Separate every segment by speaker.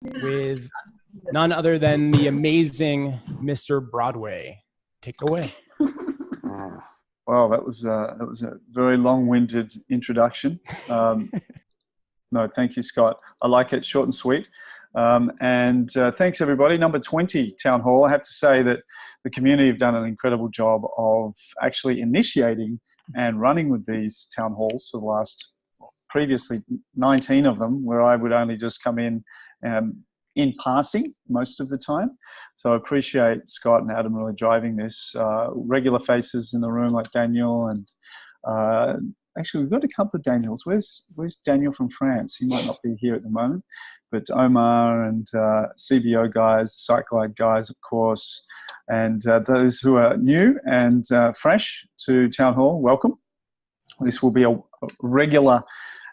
Speaker 1: with none other than the amazing Mr. Broadway. Take it away.
Speaker 2: Well, that was a very long-winded introduction. No, thank you, Scott. I like it, short and sweet. And thanks, everybody. Number 20, Townhall. I have to say that the community have done an incredible job of actually initiating and running with these town halls for the last, previously 19 of them, where I would only just come in passing most of the time. So I appreciate Scott and Adam really driving this. Regular faces in the room like Daniel and actually we've got a couple of Daniels. Where's Daniel from France? He might not be here at the moment, but Omar and CBO guys, SiteGlide guys, of course, and those who are new and fresh to Town Hall, welcome. This will be a regular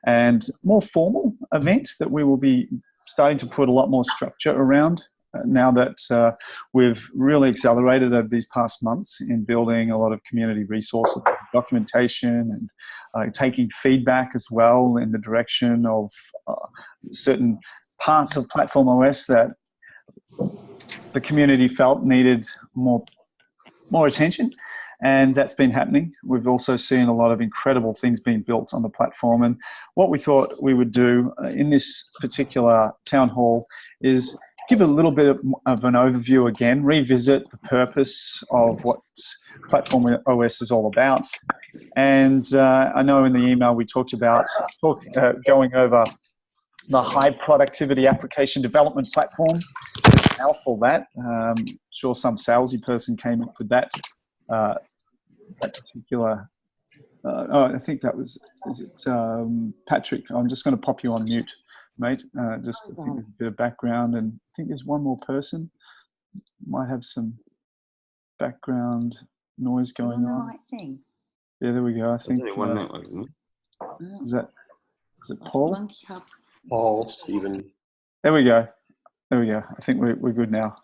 Speaker 2: and more formal event that we will be starting to put a lot more structure around now that we've really accelerated over these past months in building a lot of community resources, documentation, and taking feedback as well in the direction of certain parts of PlatformOS that the community felt needed more attention. And that's been happening. We've also seen a lot of incredible things being built on the platform. And what we thought we would do in this particular town hall is give a little bit of an overview again, revisit the purpose of what PlatformOS is all about. And I know in the email we talked about going over the high productivity application development platform. Mouthful that. Sure some salesy person came up with that. That particular, I think that was, is it Patrick? I'm just going to pop you on mute, mate. Just I think there's a bit of background, and I think there's one more person. Might have some background noise going on.
Speaker 3: Right thing.
Speaker 2: Yeah, there we go. I think. Is it Paul?
Speaker 4: Paul, Stephen.
Speaker 2: There we go. There we go. I think we're good now.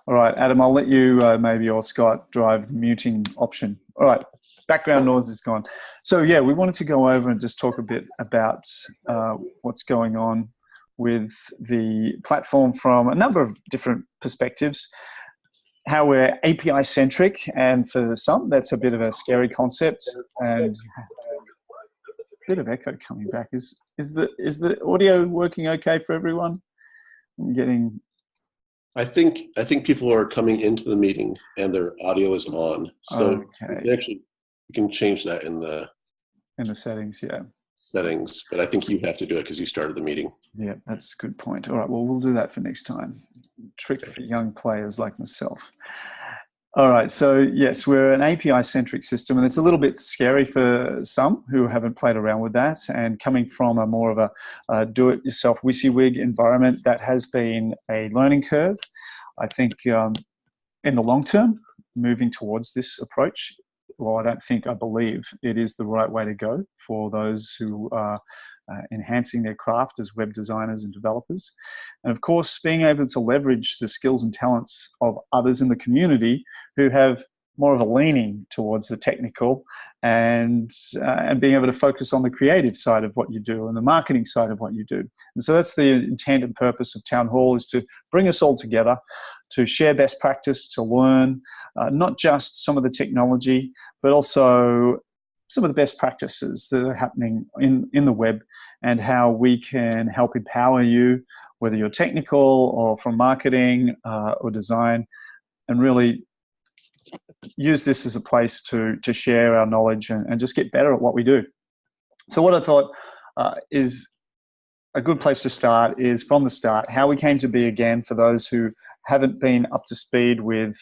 Speaker 2: All right, Adam, I'll let you maybe or Scott drive the muting option. All right, background noise is gone. So yeah, we wanted to go over and just talk a bit about what's going on with the platform from a number of different perspectives. How we're API centric, and for some, that's a bit of a scary concept. And a bit of echo coming back. Is the audio working okay for everyone? I'm getting.
Speaker 4: I think people are coming into the meeting and their audio is on. So
Speaker 2: okay.
Speaker 4: You can change that in the
Speaker 2: settings, yeah.
Speaker 4: Settings, but I think you have to do it because you started the meeting.
Speaker 2: Yeah, that's a good point. All right, well, we'll do that for next time. Trick for young players like myself. All right, so yes, we're an API-centric system, and it's a little bit scary for some who haven't played around with that, and coming from a more of a do-it-yourself WYSIWYG environment, that has been a learning curve. I think in the long term, moving towards this approach, well, I believe it is the right way to go for those who are enhancing their craft as web designers and developers. And of course, being able to leverage the skills and talents of others in the community who have more of a leaning towards the technical, and being able to focus on the creative side of what you do and the marketing side of what you do. And so that's the intent and purpose of Town Hall, is to bring us all together, to share best practice, to learn not just some of the technology, but also some of the best practices that are happening in the web, and how we can help empower you, whether you're technical or from marketing or design, and really use this as a place to share our knowledge and just get better at what we do. So what I thought is a good place to start is from the start, how we came to be again, for those who haven't been up to speed with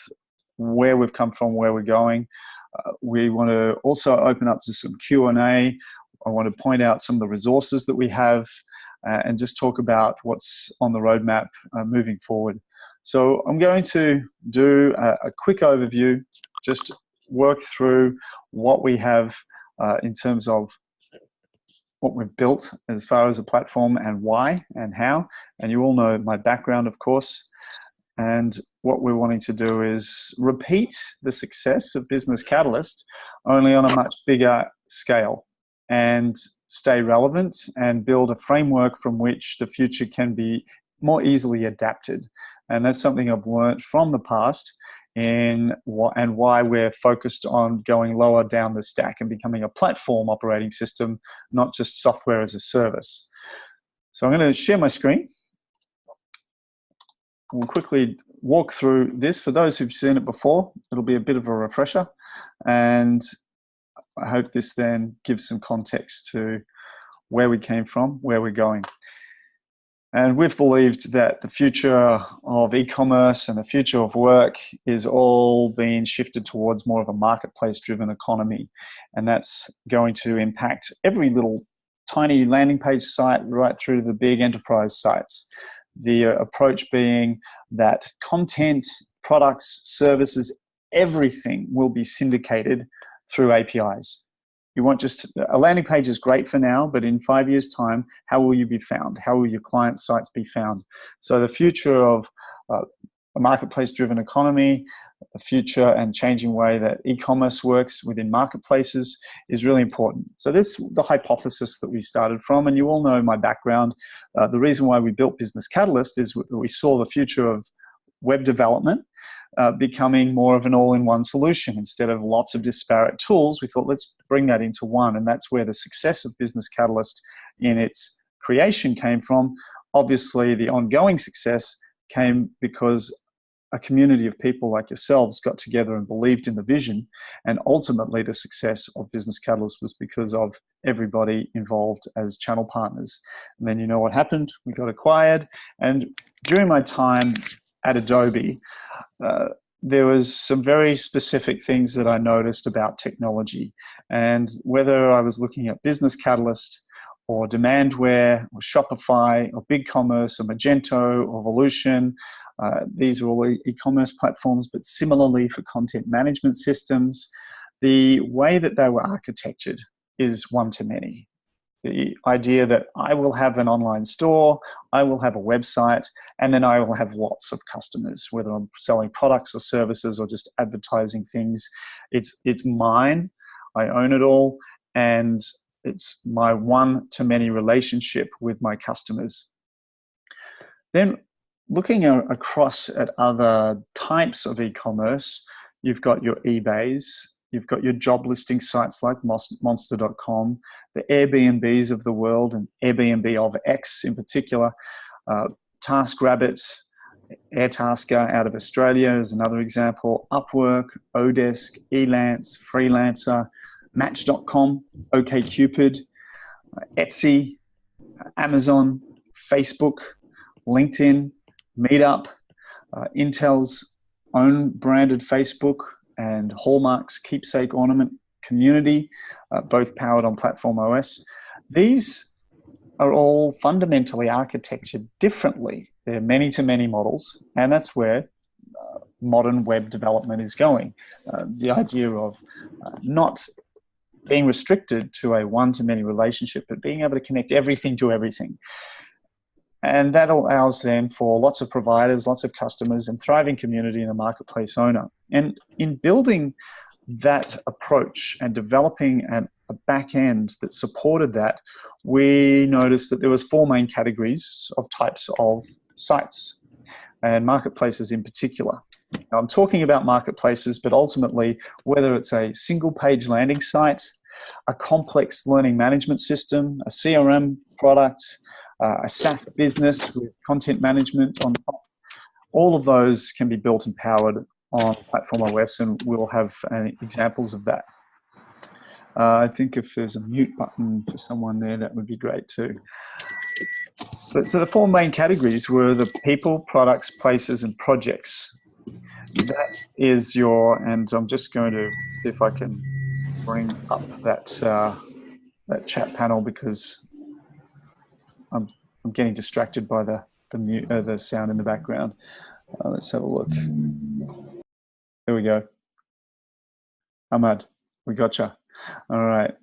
Speaker 2: where we've come from, where we're going. We want to also open up to some Q&A. I want to point out some of the resources that we have and just talk about what's on the roadmap moving forward. So I'm going to do a quick overview, just work through what we have in terms of what we've built as far as a platform and why and how. And you all know my background, of course. And what we're wanting to do is repeat the success of Business Catalyst, only on a much bigger scale, and stay relevant and build a framework from which the future can be more easily adapted. And that's something I've learned from the past and why we're focused on going lower down the stack and becoming a platform operating system, not just software as a service. So I'm going to share my screen. We'll quickly walk through this. For those who've seen it before, it'll be a bit of a refresher. And I hope this then gives some context to where we came from, where we're going. And we've believed that the future of e-commerce and the future of work is all being shifted towards more of a marketplace-driven economy. And that's going to impact every little tiny landing page site right through to the big enterprise sites. The approach being that content, products, services, everything will be syndicated through APIs. You want just a landing page is great for now, but in 5 years' time, how will you be found? How will your client sites be found? So the future of a marketplace-driven economy, the future and changing way that e-commerce works within marketplaces is really important. So this is the hypothesis that we started from, and you all know my background. The reason why we built Business Catalyst is that we saw the future of web development becoming more of an all-in-one solution. Instead of lots of disparate tools, we thought, let's bring that into one. And that's where the success of Business Catalyst in its creation came from. Obviously, the ongoing success came because a community of people like yourselves got together and believed in the vision. And ultimately, the success of Business Catalyst was because of everybody involved as channel partners. And then you know what happened? We got acquired. And during my time at Adobe, there was some very specific things that I noticed about technology. And whether I was looking at Business Catalyst or Demandware or Shopify or BigCommerce or Magento or Volution, these are all e-commerce platforms, but similarly for content management systems, the way that they were architectured is one-to-many. The idea that I will have an online store, I will have a website, and then I will have lots of customers, whether I'm selling products or services or just advertising things. It's mine, I own it all, and it's my one-to-many relationship with my customers. Then looking across at other types of e-commerce, you've got your eBays, you've got your job listing sites like Monster.com, the Airbnbs of the world, and Airbnb of X in particular, TaskRabbit, Airtasker out of Australia is another example, Upwork, Odesk, Elance, Freelancer, Match.com, OkCupid, Etsy, Amazon, Facebook, LinkedIn, Meetup, Intel's own branded Facebook, and Hallmark's Keepsake Ornament community, both powered on PlatformOS. These are all fundamentally architectured differently. They're many-to-many models, and that's where modern web development is going. The idea of not being restricted to a one-to-many relationship, but being able to connect everything to everything. And that allows then for lots of providers, lots of customers, and thriving community and a marketplace owner. And in building that approach and developing a back end that supported that, we noticed that there was 4 main categories of types of sites and marketplaces in particular. Now, I'm talking about marketplaces, but ultimately, whether it's a single page landing site, a complex learning management system, a CRM product, a SaaS business with content management on top, all of those can be built and powered on PlatformOS, and we'll have examples of that. I think if there's a mute button for someone there, that would be great too. So the 4 main categories were the people, products, places, and projects. That is and I'm just going to see if I can bring up that chat panel because I'm getting distracted by the sound in the background. Let's have a look. There we go. Ahmad, we gotcha. All right.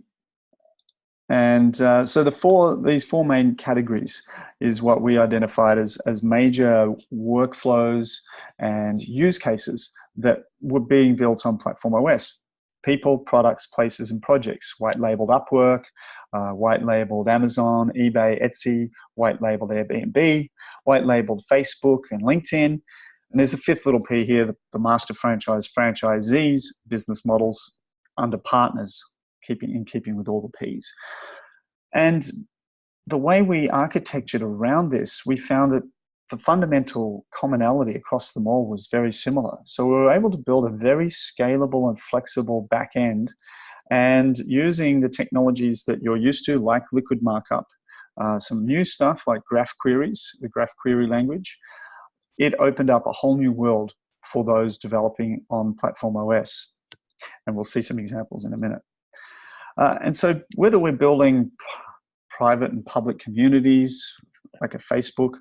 Speaker 2: And so these 4 main categories is what we identified as major workflows and use cases that were being built on PlatformOS. people, products, places, and projects. White-labeled Upwork, white-labeled Amazon, eBay, Etsy, white-labeled Airbnb, white-labeled Facebook and LinkedIn. And there's a fifth little P here, the master franchise, franchisees, business models under partners, in keeping with all the Ps. And the way we architectured around this, we found that the fundamental commonality across them all was very similar. So we were able to build a very scalable and flexible back end, and using the technologies that you're used to, like liquid markup, some new stuff like graph queries, the graph query language, it opened up a whole new world for those developing on PlatformOS. And we'll see some examples in a minute. And so whether we're building private and public communities like a Facebook,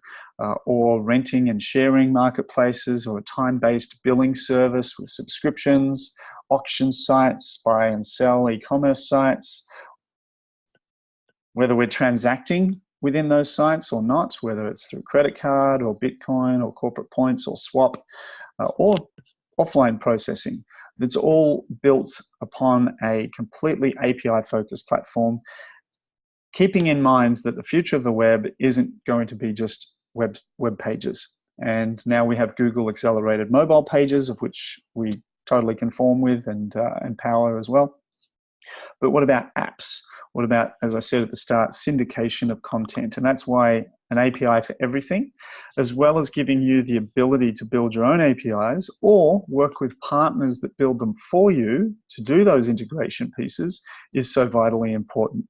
Speaker 2: or renting and sharing marketplaces, or a time-based billing service with subscriptions, auction sites, buy and sell e-commerce sites, whether we're transacting within those sites or not, whether it's through credit card or Bitcoin or corporate points or swap, or offline processing, that's all built upon a completely API-focused platform, keeping in mind that the future of the web isn't going to be just web pages. And now we have Google accelerated mobile pages, of which we totally conform with and power as well. But what about apps? What about, as I said at the start, syndication of content? And that's why an API for everything, as well as giving you the ability to build your own APIs or work with partners that build them for you to do those integration pieces, is so vitally important.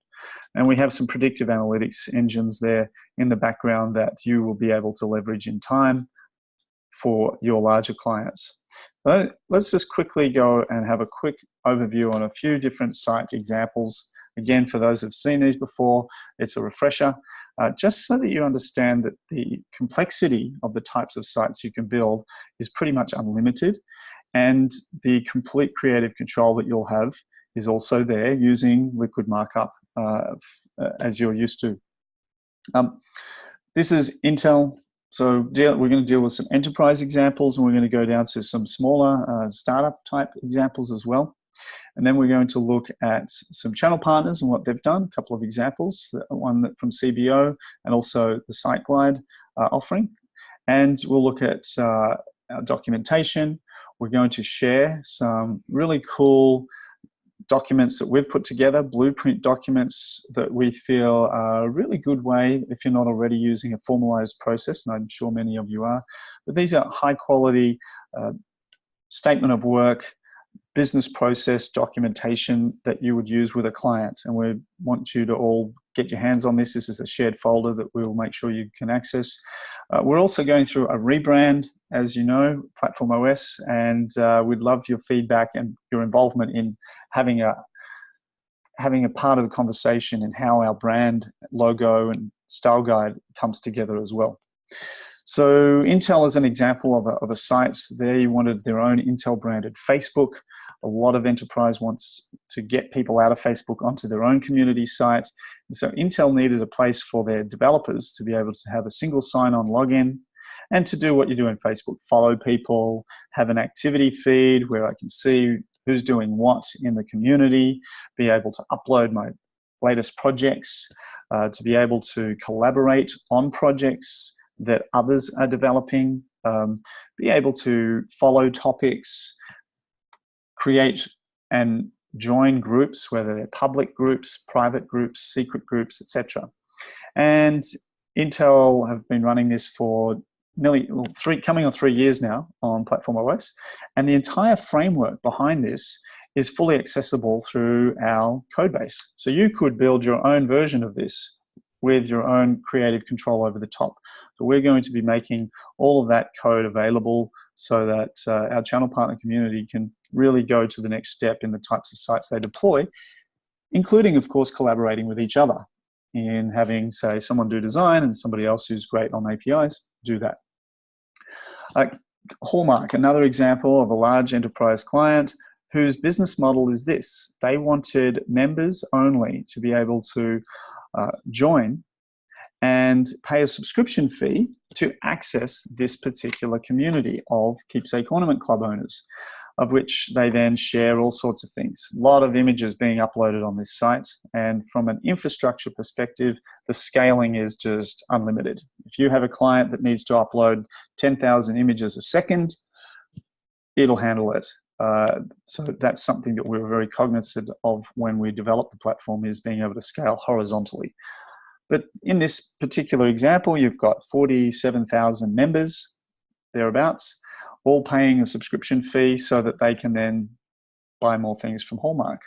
Speaker 2: And we have some predictive analytics engines there in the background that you will be able to leverage in time for your larger clients. So let's just quickly go and have a quick overview on a few different site examples. Again, for those who've seen these before, it's a refresher, just so that you understand that the complexity of the types of sites you can build is pretty much unlimited. And the complete creative control that you'll have is also there using liquid markup as you're used to. This is Intel. So we're going to deal with some enterprise examples, and we're going to go down to some smaller startup type examples as well. And then we're going to look at some channel partners and what they've done, a couple of examples, one from CBO and also the SiteGlide offering. And we'll look at our documentation. We're going to share some really cool documents that we've put together, blueprint documents that we feel are a really good way if you're not already using a formalized process, and I'm sure many of you are. But these are high quality statement of work, business process documentation that you would use with a client. And we want you to all get your hands on this. This is a shared folder that we will make sure you can access. We're also going through a rebrand, as you know, PlatformOS, and we'd love your feedback and your involvement in having a part of the conversation in how our brand, logo, and style guide comes together as well. So Intel is an example of a site. They wanted their own Intel branded Facebook. A lot of enterprise wants to get people out of Facebook onto their own community site. And so Intel needed a place for their developers to be able to have a single sign-on login and to do what you do in Facebook, follow people, have an activity feed where I can see who's doing what in the community, be able to upload my latest projects, to be able to collaborate on projects that others are developing, be able to follow topics, create and join groups, whether they're public groups, private groups, secret groups, etc. And Intel have been running this for nearly coming on 3 years now on PlatformOS, and the entire framework behind this is fully accessible through our code base. So you could build your own version of this with your own creative control over the top. So we're going to be making all of that code available so that our channel partner community can really go to the next step in the types of sites they deploy, including, of course, collaborating with each other in having, say, someone do design and somebody else who's great on APIs do that. Hallmark, another example of a large enterprise client whose business model is this. They wanted members only to be able to join and pay a subscription fee to access this particular community of Keepsake Ornament Club owners. of which they then share all sorts of things. A lot of images being uploaded on this site. And from an infrastructure perspective, the scaling is just unlimited. If you have a client that needs to upload 10,000 images a second, it'll handle it. So that's something that we were very cognizant of when we developed the platform, is being able to scale horizontally. But in this particular example, you've got 47,000 members, thereabouts, all paying a subscription fee so that they can then buy more things from Hallmark.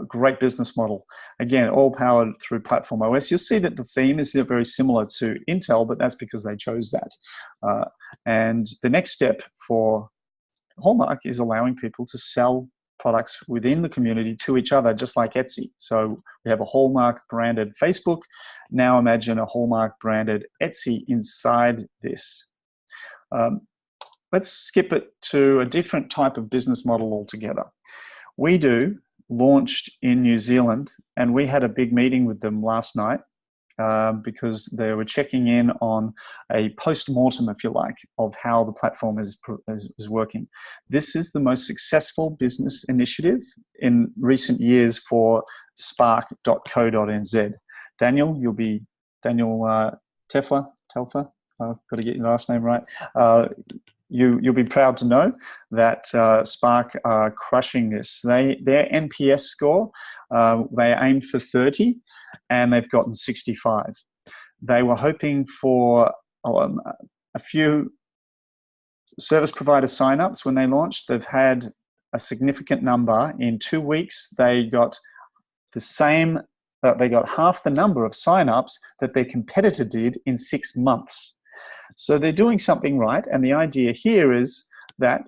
Speaker 2: Great business model. Again, all powered through PlatformOS. You'll see that the theme is very similar to Intel, but that's because they chose that. And the next step for Hallmark is allowing people to sell products within the community to each other, just like Etsy. So we have a Hallmark branded Facebook. Now imagine a Hallmark branded Etsy inside this. Let's skip it to a different type of business model altogether. WeDo launched in New Zealand, and we had a big meeting with them last night because they were checking in on a post-mortem, if you like, of how the platform is working. This is the most successful business initiative in recent years for spark.co.nz. Daniel, you'll be Daniel Telfer. I've got to get your last name right. You'll be proud to know that Spark are crushing this. Their NPS score, they aimed for 30, and they've gotten 65. They were hoping for a few service provider signups when they launched. They've had a significant number. In 2 weeks, they got the same. They got half the number of signups that their competitor did in 6 months. So they're doing something right, and the idea here is that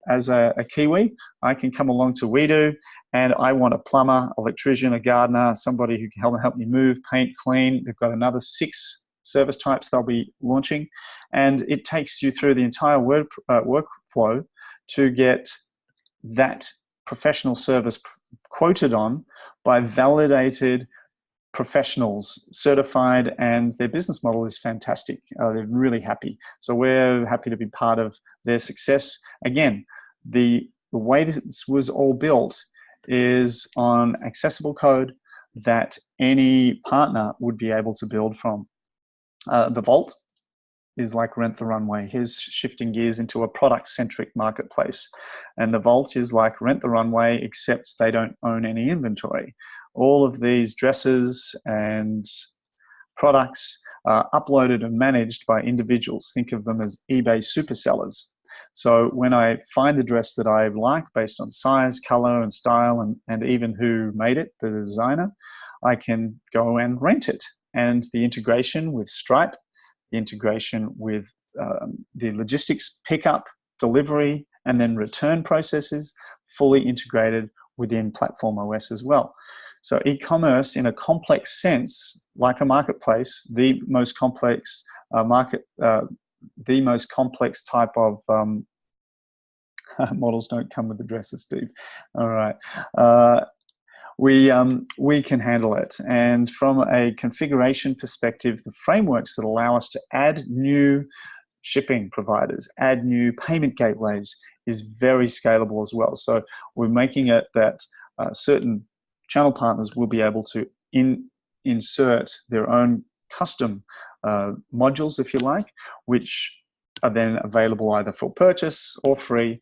Speaker 2: as a Kiwi, I can come along to WeDo, and I want a plumber, electrician, a gardener, somebody who can help me move, paint, clean. They've got another 6 service types they'll be launching, and it takes you through the entire workflow to get that professional service quoted on by validated professionals, certified, and their business model is fantastic. They're really happy. So we're happy to be part of their success. Again, the way this was all built is on accessible code that any partner would be able to build from. The Vault is like Rent the Runway. Here's shifting gears into a product-centric marketplace. And the Vault is like Rent the Runway, except they don't own any inventory. All of these dresses and products are uploaded and managed by individuals. Think of them as eBay super sellers. So when I find a dress that I like based on size, color, and style, and even who made it, the designer, I can go and rent it. And the integration with Stripe, the integration with the logistics pickup, delivery, and then return processes, fully integrated within PlatformOS as well. So e-commerce, in a complex sense, like a marketplace, the most complex the most complex type of models don't come with the dresses, Steve. All right. We can handle it. And from a configuration perspective, the frameworks that allow us to add new shipping providers, add new payment gateways is very scalable as well. So we're making it that certain channel partners will be able to insert their own custom modules, if you like, which are then available either for purchase or free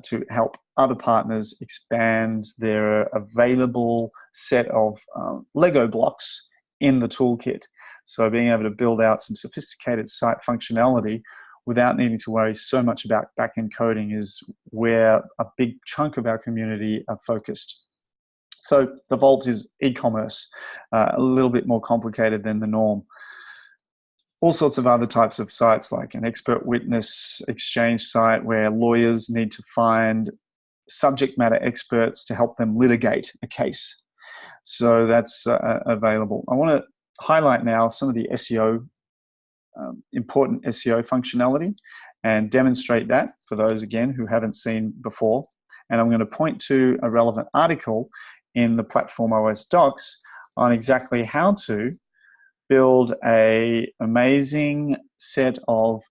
Speaker 2: to help other partners expand their available set of Lego blocks in the toolkit. So being able to build out some sophisticated site functionality without needing to worry so much about back-end coding is where a big chunk of our community are focused. So the Vault is e-commerce, a little bit more complicated than the norm. All sorts of other types of sites, like an expert witness exchange site where lawyers need to find subject matter experts to help them litigate a case. So that's available. I want to highlight now some of the SEO, important SEO functionality, and demonstrate that for those, again, who haven't seen before. And I'm going to point to a relevant article in the PlatformOS docs on exactly how to build an amazing set of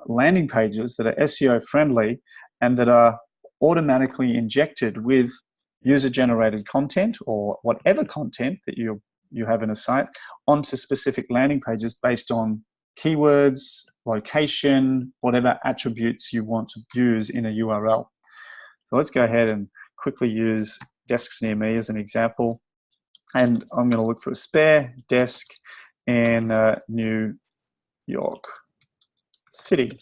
Speaker 2: landing pages that are SEO friendly and that are automatically injected with user-generated content or whatever content that you have in a site onto specific landing pages based on keywords, location, whatever attributes you want to use in a URL. So let's go ahead and quickly use desks near me as an example. And I'm going to look for a spare desk in New York City.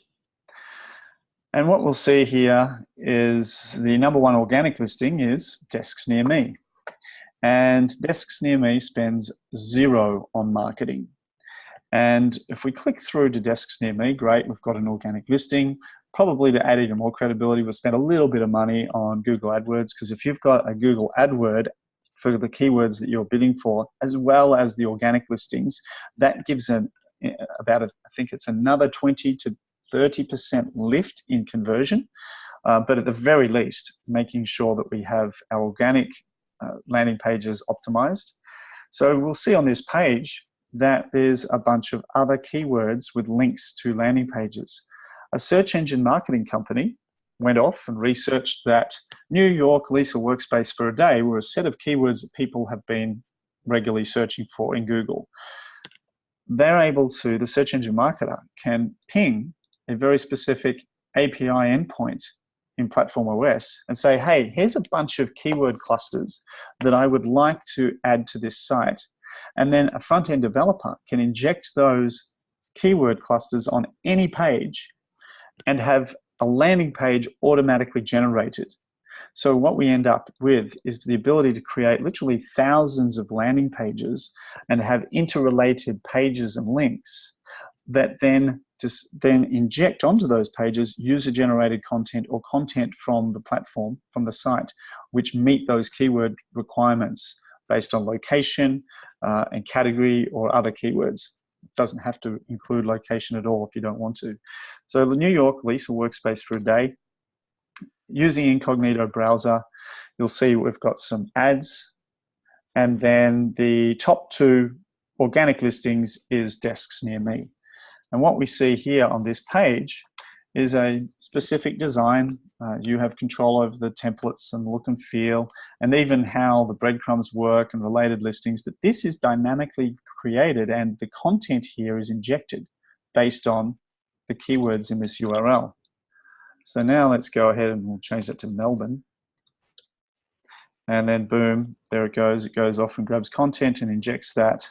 Speaker 2: And what we'll see here is the #1 organic listing is desks near me. And desks near me spends 0 on marketing. And if we click through to desks near me, great, we've got an organic listing. Probably to add even more credibility, we'll spend a little bit of money on Google AdWords, because if you've got a Google AdWord for the keywords that you're bidding for, as well as the organic listings, that gives I think it's another 20 to 30% lift in conversion. But at the very least, making sure that we have our organic landing pages optimized. So we'll see on this page that there's a bunch of other keywords with links to landing pages. A search engine marketing company went off and researched that New York lease a workspace for a day were a set of keywords that people have been regularly searching for in Google. They're able to, the search engine marketer can ping a very specific API endpoint in PlatformOS and say, hey, here's a bunch of keyword clusters that I would like to add to this site. And then a front-end developer can inject those keyword clusters on any page and have a landing page automatically generated. So what we end up with is the ability to create literally thousands of landing pages and have interrelated pages and links that then inject onto those pages user-generated content or content from the platform, from the site, which meet those keyword requirements based on location and category or other keywords. It doesn't have to include location at all if you don't want to. So the New York lease a workspace for a day. Using incognito browser, you'll see we've got some ads, and then the top 2 organic listings is desks near me. And what we see here on this page is a specific design. You have control over the templates and look and feel, and even how the breadcrumbs work and related listings. But this is dynamically created, and the content here is injected based on the keywords in this URL. So now let's go ahead and we'll change that to Melbourne. And then boom, there it goes. It goes off and grabs content and injects that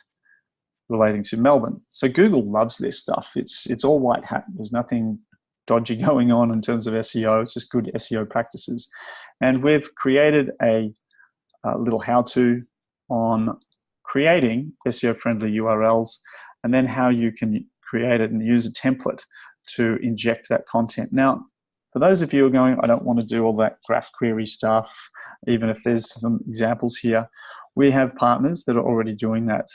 Speaker 2: relating to Melbourne. So Google loves this stuff. It's all white hat. There's nothing dodgy going on in terms of SEO. It's just good SEO practices. And we've created a little how-to on creating SEO-friendly URLs, and then how you can create it and use a template to inject that content. Now, for those of you who are going, I don't want to do all that graph query stuff, even if there's some examples here, we have partners that are already doing that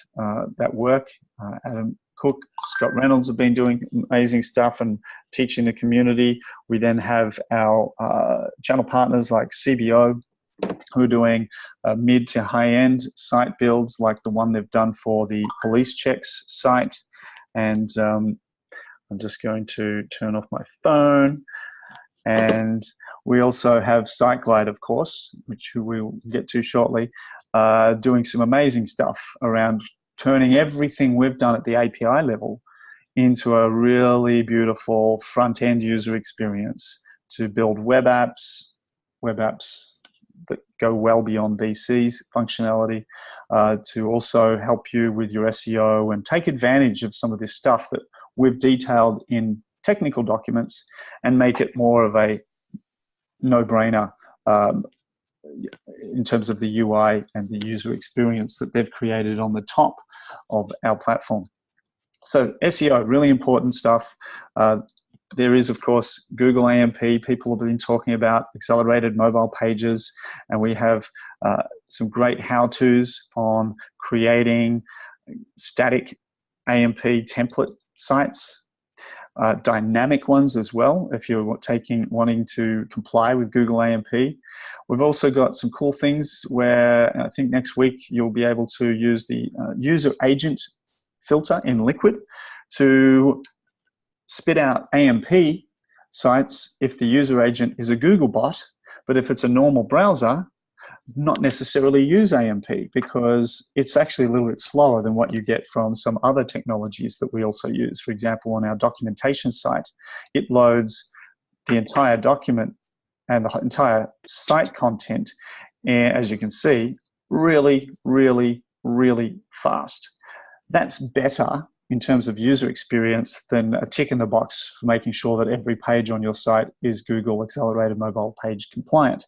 Speaker 2: work. Adam Cook, Scott Reynolds have been doing amazing stuff and teaching the community. We then have our channel partners like CBO, who are doing mid to high-end site builds like the one they've done for the police checks site. And I'm just going to turn off my phone. And we also have SiteGlide, of course, which we'll get to shortly, doing some amazing stuff around turning everything we've done at the API level into a really beautiful front-end user experience to build web apps that go well beyond BC's functionality, to also help you with your SEO and take advantage of some of this stuff that we've detailed in technical documents and make it more of a no-brainer in terms of the UI and the user experience that they've created on the top of our platform. So SEO, really important stuff. There is, of course, Google AMP. People have been talking about accelerated mobile pages, and we have some great how-tos on creating static AMP template sites, dynamic ones as well, if you're wanting to comply with Google AMP. We've also got some cool things where I think next week you'll be able to use the user agent filter in Liquid to spit out AMP sites if the user agent is a Google bot, But if it's a normal browser, not necessarily use AMP, because it's actually a little bit slower than what you get from some other technologies that we also use. For example, on our documentation site, it loads the entire document and the entire site content, and as you can see, really, really, really fast. That's better in terms of user experience than a tick in the box for making sure that every page on your site is Google Accelerated Mobile Page compliant.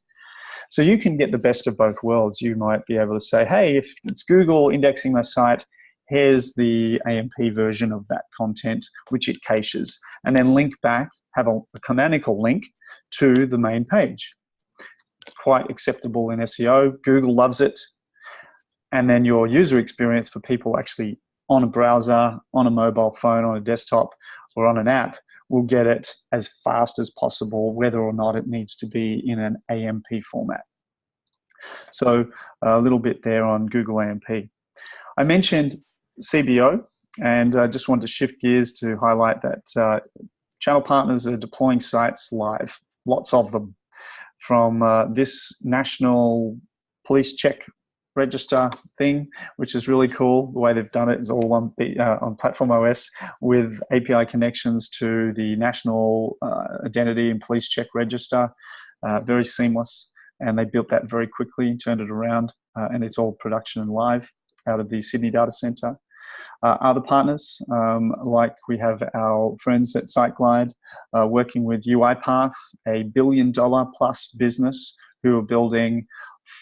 Speaker 2: So you can get the best of both worlds. You might be able to say, hey, if it's Google indexing my site, here's the AMP version of that content, which it caches, and then link back, have a canonical link to the main page. Quite acceptable in SEO. Google loves it. And then your user experience for people actually on a browser, on a mobile phone, on a desktop, or on an app will get it as fast as possible, whether or not it needs to be in an AMP format. So a little bit there on Google AMP. I mentioned CBO, and I just wanted to shift gears to highlight that channel partners are deploying sites live, lots of them, from this national police check register thing, which is really cool. The way they've done it is all on PlatformOS with API connections to the national identity and police check register. Very seamless, and they built that very quickly and turned it around, and it's all production and live out of the Sydney data center. Other partners, like we have our friends at SiteGlide working with UiPath, a $1 billion plus business who are building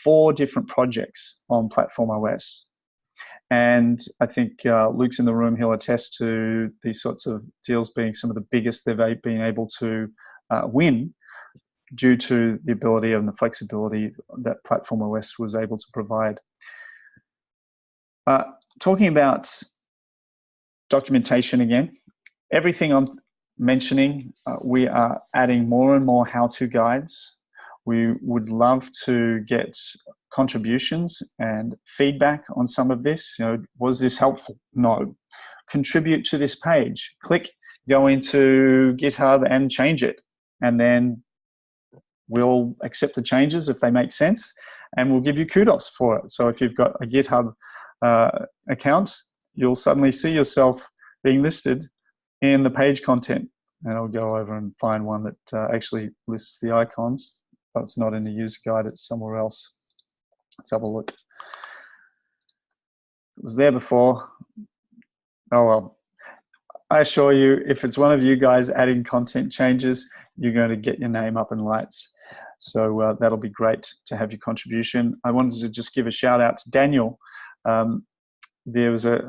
Speaker 2: 4 different projects on PlatformOS. And I think Luke's in the room, he'll attest to these sorts of deals being some of the biggest they've been able to win due to the ability and the flexibility that PlatformOS was able to provide. Talking about documentation again, everything I'm mentioning, we are adding more and more how-to guides. We would love to get contributions and feedback on some of this. You know, was this helpful? No. Contribute to this page. Click, go into GitHub and change it. And then we'll accept the changes if they make sense, and we'll give you kudos for it. So if you've got a GitHub account, you'll suddenly see yourself being listed in the page content. And I'll go over and find one that actually lists the icons. But it's not in the user guide, it's somewhere else. Let's have a look. It was there before. Oh well. I assure you, if it's one of you guys adding content changes, you're going to get your name up in lights. So that'll be great to have your contribution. I wanted to just give a shout out to Daniel. There was a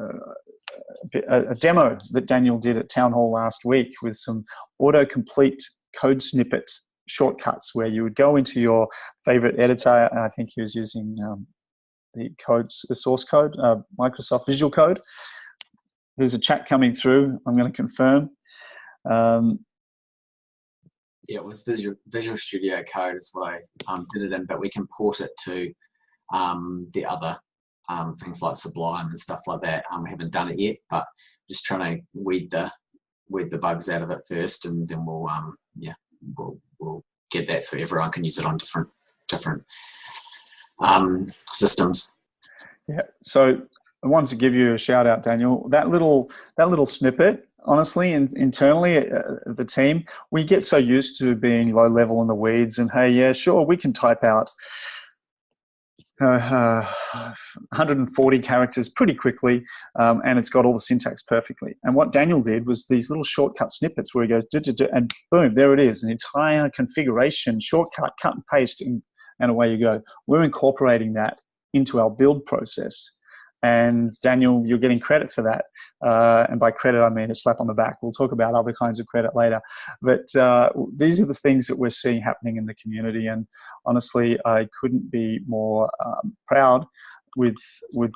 Speaker 2: demo that Daniel did at Townhall last week with some autocomplete code snippet shortcuts where you would go into your favorite editor, and I think he was using the source code, Microsoft Visual Code. There's a chat coming through. I'm going to confirm.
Speaker 3: Yeah, it was Visual Studio Code is what I did it in, but we can port it to the other things like Sublime and stuff like that. I haven't done it yet, but just trying to weed the bugs out of it first, and then we'll get that so everyone can use it on different systems.
Speaker 2: Yeah. So I wanted to give you a shout out, Daniel. That little snippet, honestly, internally the team, we get so used to being low level in the weeds, and hey, yeah, sure, we can type out 140 characters pretty quickly, and it's got all the syntax perfectly. And what Daniel did was these little shortcut snippets where he goes, and boom, there it is, an entire configuration, shortcut, cut and paste, and away you go. We're incorporating that into our build process. And Daniel, you're getting credit for that. And by credit, I mean a slap on the back. We'll talk about other kinds of credit later. But these are the things that we're seeing happening in the community. And honestly, I couldn't be more proud with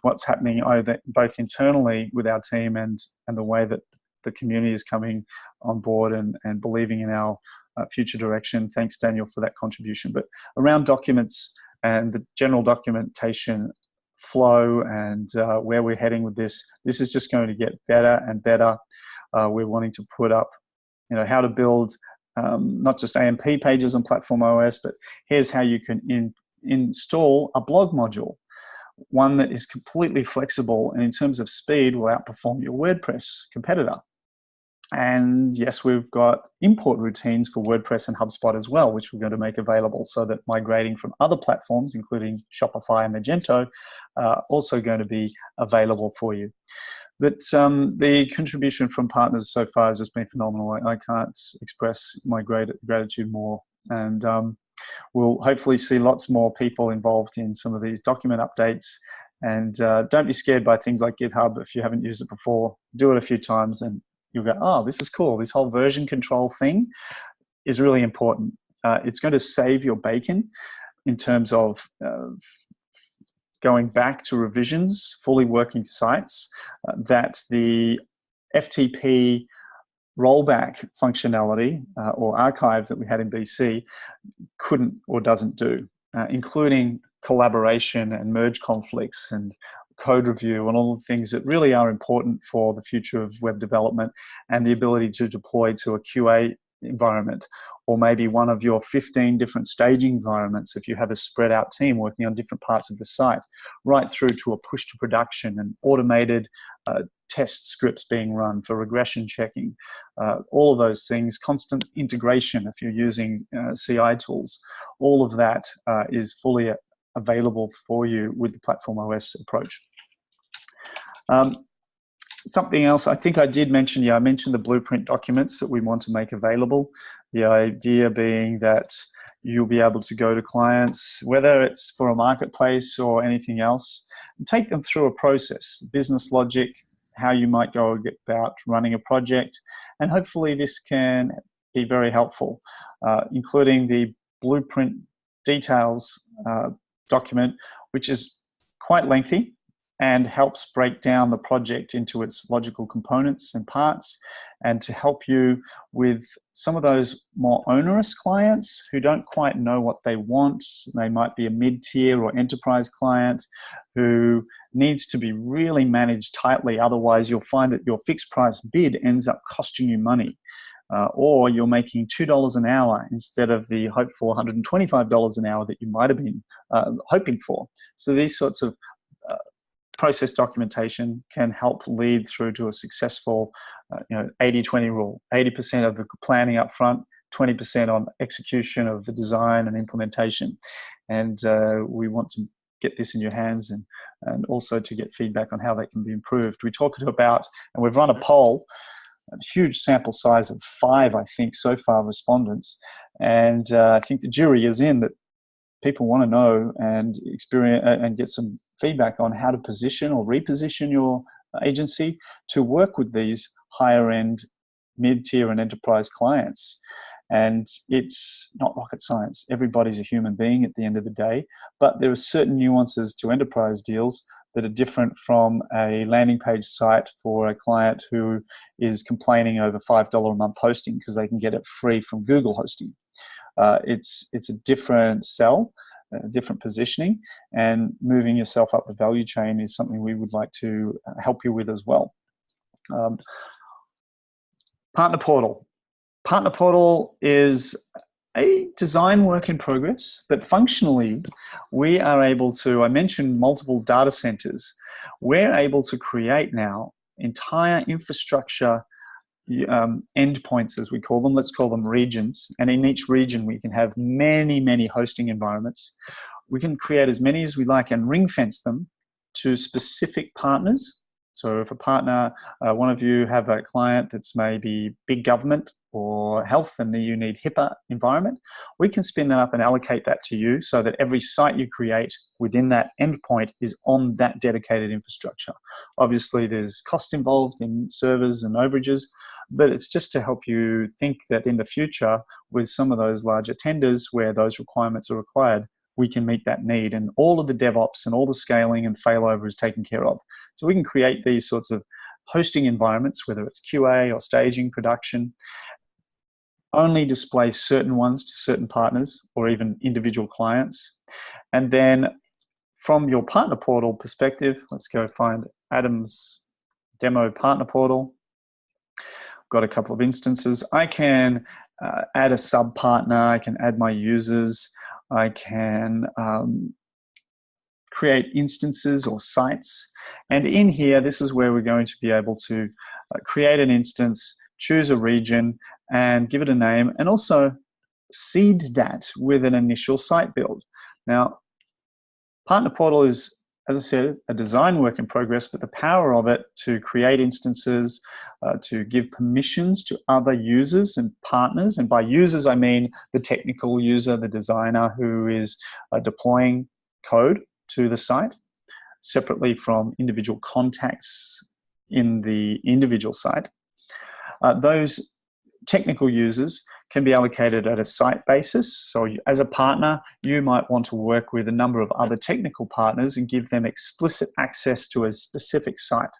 Speaker 2: what's happening both internally with our team and the way that the community is coming on board and believing in our future direction. Thanks, Daniel, for that contribution. But around documents and the general documentation flow and where we're heading with this is just going to get better and better. We're wanting to put up, how to build not just AMP pages on PlatformOS, but here's how you can install a blog module, one that is completely flexible and in terms of speed will outperform your WordPress competitor. And yes, we've got import routines for WordPress and HubSpot as well, which we're going to make available so that migrating from other platforms, including Shopify and Magento, are also going to be available for you. But the contribution from partners so far has just been phenomenal. I can't express my gratitude more. And we'll hopefully see lots more people involved in some of these document updates. And don't be scared by things like GitHub. If you haven't used it before, do it a few times and you'll go, oh, this is cool. This whole version control thing is really important. It's going to save your bacon in terms of going back to revisions, fully working sites, that the FTP rollback functionality or archive that we had in BC couldn't or doesn't do, including collaboration and merge conflicts and code review and all the things that really are important for the future of web development and the ability to deploy to a QA environment, or maybe one of your 15 different staging environments if you have a spread out team working on different parts of the site, right through to a push to production and automated test scripts being run for regression checking, all of those things, constant integration if you're using CI tools, all of that is fully available for you with the PlatformOS approach. Something else I think I did mention, I mentioned the blueprint documents that we want to make available. The idea being that you'll be able to go to clients, whether it's for a marketplace or anything else, and take them through a process, business logic, how you might go about running a project, and hopefully this can be very helpful, including the blueprint details document, which is quite lengthy and helps break down the project into its logical components and parts, and to help you with some of those more onerous clients who don't quite know what they want. They might be a mid-tier or enterprise client who needs to be really managed tightly, otherwise you'll find that your fixed price bid ends up costing you money. Or you're making $2 an hour instead of the hoped for $125 an hour that you might have been hoping for. So these sorts of process documentation can help lead through to a successful 80-20 rule. 80% of the planning up front, 20% on execution of the design and implementation. And we want to get this in your hands and also to get feedback on how that can be improved. We talked about, and we've run a poll, a huge sample size of 5, I think, so far, respondents. And I think the jury is in that people want to know and experience and get some feedback on how to position or reposition your agency to work with these higher end, mid-tier and enterprise clients. And it's not rocket science. Everybody's a human being at the end of the day, but there are certain nuances to enterprise deals that are different from a landing page site for a client who is complaining over $5 a month hosting because they can get it free from Google hosting. It's a different sell, a different positioning, and moving yourself up the value chain is something we would like to help you with as well. Partner Portal. Partner Portal is a design work in progress, but functionally we are able to, I mentioned multiple data centers, we're able to create now entire infrastructure endpoints, as we call them. Let's call them regions. And in each region, we can have many, many hosting environments. We can create as many as we like and ring fence them to specific partners. So if a partner, one of you have a client that's maybe big government or health and you need HIPAA environment, we can spin that up and allocate that to you so that every site you create within that endpoint is on that dedicated infrastructure. Obviously, there's cost involved in servers and overages, but it's just to help you think that in the future, with some of those larger tenders where those requirements are required, we can meet that need, and all of the DevOps and all the scaling and failover is taken care of. So we can create these sorts of hosting environments, whether it's QA or staging, production, only display certain ones to certain partners or even individual clients. And then from your partner portal perspective, let's go find Adam's demo partner portal. Got a couple of instances. I can add a sub partner. I can add my users. I can create instances or sites. And in here, this is where we're going to be able to create an instance, choose a region, and give it a name, and also seed that with an initial site build. Now, Partner Portal is, as I said, a design work in progress, but the power of it to create instances, to give permissions to other users and partners, and by users I mean the technical user, the designer who is deploying code to the site, separately from individual contacts in the individual site. Those technical users can be allocated at a site basis. So as a partner, you might want to work with a number of other technical partners and give them explicit access to a specific site.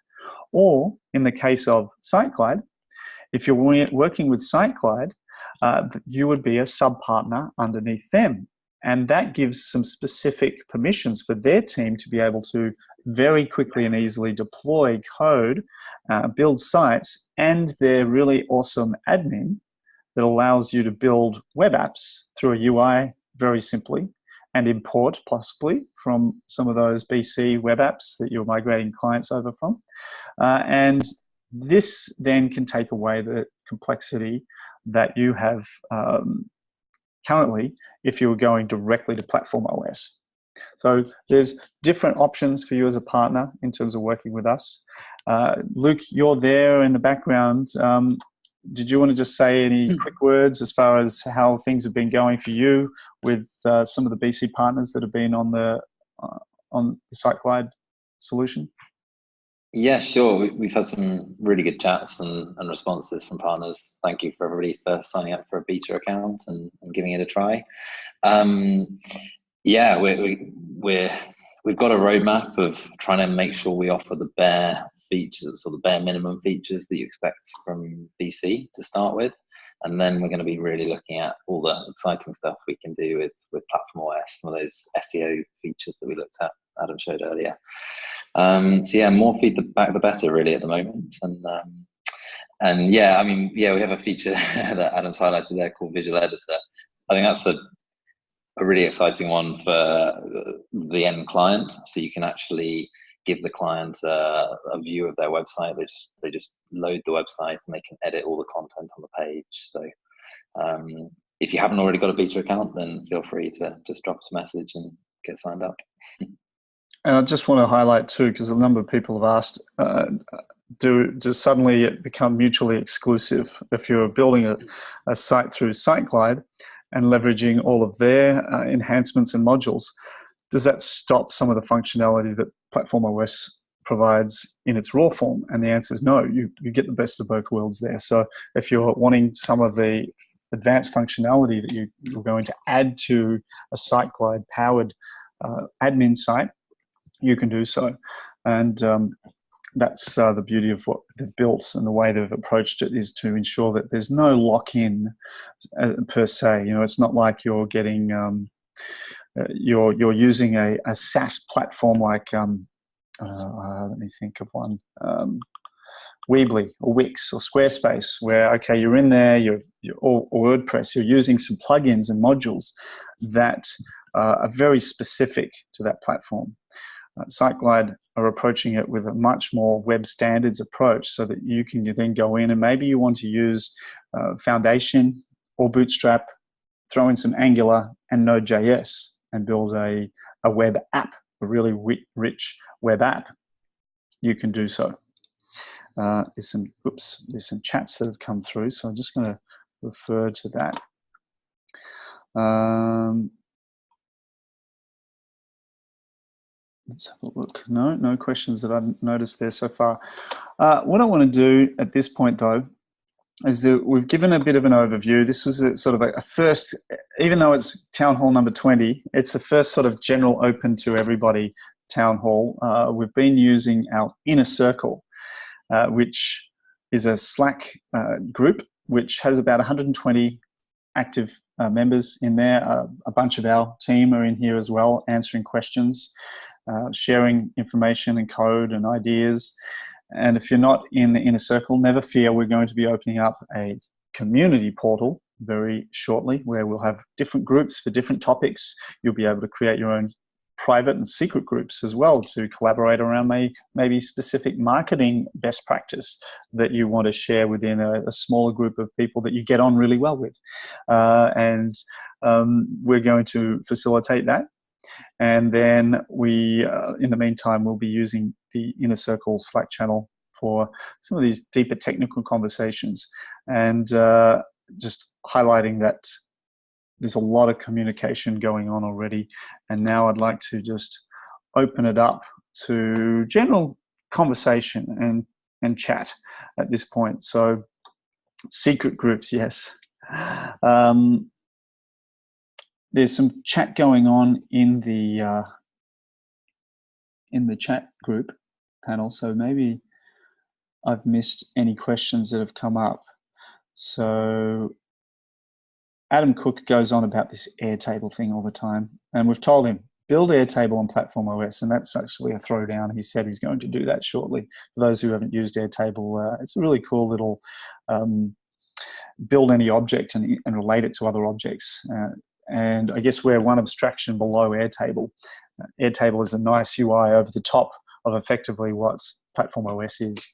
Speaker 2: Or in the case of SiteGlide, if you're working with SiteGlide, you would be a sub-partner underneath them. And that gives some specific permissions for their team to be able to very quickly and easily deploy code, build sites, and their really awesome admin that allows you to build web apps through a UI very simply and import possibly from some of those BC web apps that you're migrating clients over from. And this then can take away the complexity that you have currently if you were going directly to PlatformOS. So there's different options for you as a partner in terms of working with us. Luke, you're there in the background. Did you want to just say any quick words as far as how things have been going for you with some of the BC partners that have been on the SiteGlide solution?
Speaker 5: Yeah, sure. We've had some really good chats and responses from partners. Thank you for everybody for signing up for a beta account and giving it a try. Yeah, we've got a roadmap of trying to make sure we offer the bare features or the bare minimum features that you expect from BC to start with. And then we're going to be really looking at all the exciting stuff we can do with PlatformOS, some of those SEO features that we looked at, Adam showed earlier. So yeah, more feedback the better really at the moment. And yeah, I mean, yeah, we have a feature that Adam's highlighted there called Visual Editor. I think that's a really exciting one for the end client. So you can actually give the client a view of their website. They just load the website and they can edit all the content on the page. So if you haven't already got a beta account, then feel free to just drop us a message and get signed up.
Speaker 2: And I just want to highlight too, because a number of people have asked, does suddenly it become mutually exclusive if you're building a site through SiteGlide and leveraging all of their enhancements and modules? Does that stop some of the functionality that PlatformOS provides in its raw form? And the answer is no. You get the best of both worlds there. So if you're wanting some of the advanced functionality that you're going to add to a SiteGlide powered admin site, you can do so. And that's the beauty of what they've built, and the way they've approached it is to ensure that there's no lock-in per se. You know, it's not like you're getting you're using a SaaS platform like let me think of one, Weebly or Wix or Squarespace, where okay, you're in there, or WordPress, you're using some plugins and modules that are very specific to that platform. SiteGlide are approaching it with a much more web standards approach, so that you can then go in and maybe you want to use Foundation or Bootstrap, throw in some Angular and Node.js and build a web app, a really rich web app. You can do so. There's some chats that have come through, so I'm just going to refer to that. Let's have a look. No questions that I've noticed there so far. What I want to do at this point, though, is that we've given a bit of an overview. This was sort of a first, even though it's Town Hall number 20, it's the first sort of general open to everybody Town Hall. We've been using our Inner Circle, which is a Slack group, which has about 120 active members in there. A bunch of our team are in here as well, answering questions, sharing information and code and ideas. And if you're not in the Inner Circle, never fear, we're going to be opening up a community portal very shortly, where we'll have different groups for different topics. You'll be able to create your own private and secret groups as well to collaborate around maybe specific marketing best practice that you want to share within a smaller group of people that you get on really well with. And we're going to facilitate that. And then we, in the meantime, we'll be using the Inner Circle Slack channel for some of these deeper technical conversations, and just highlighting that there's a lot of communication going on already. And now I'd like to just open it up to general conversation and chat at this point. So secret groups, yes. There's some chat going on in the chat group panel, so maybe I've missed any questions that have come up. So Adam Cook goes on about this Airtable thing all the time, and we've told him, build Airtable on PlatformOS, and that's actually a throwdown. He said he's going to do that shortly. For those who haven't used Airtable, it's a really cool little build any object and relate it to other objects. And I guess we're one abstraction below Airtable. Airtable is a nice UI over the top of effectively what PlatformOS is.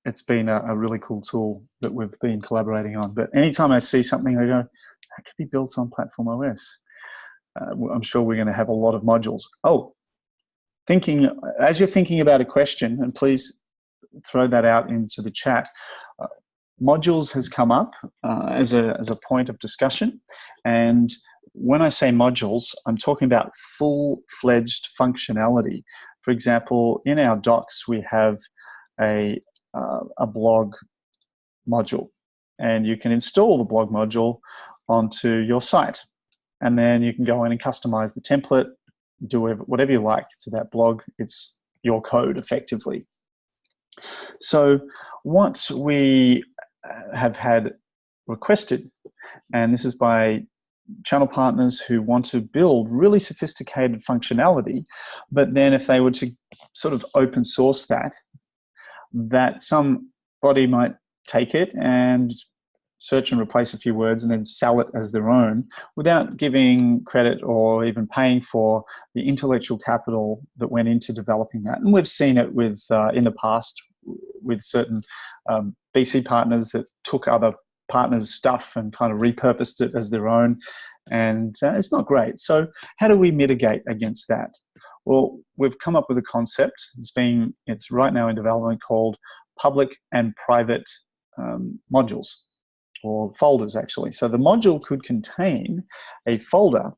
Speaker 2: It's been a really cool tool that we've been collaborating on. But anytime I see something, I go, that could be built on PlatformOS. I'm sure we're going to have a lot of modules. Oh, as you're thinking about a question, and please throw that out into the chat, modules has come up as a point of discussion. And when I say modules, I'm talking about full-fledged functionality. For example, in our docs, we have a blog module, and you can install the blog module onto your site. And then you can go in and customize the template, do whatever you like to that blog. It's your code effectively. So what we have had requested, and this is by channel partners who want to build really sophisticated functionality, but then if they were to sort of open source that somebody might take it and search and replace a few words and then sell it as their own without giving credit or even paying for the intellectual capital that went into developing that. And we've seen it with in the past with certain BC partners that took other partners' stuff and kind of repurposed it as their own, and it's not great. So how do we mitigate against that? Well, we've come up with a concept. It's right now in development, called public and private modules, or folders actually. So the module could contain a folder,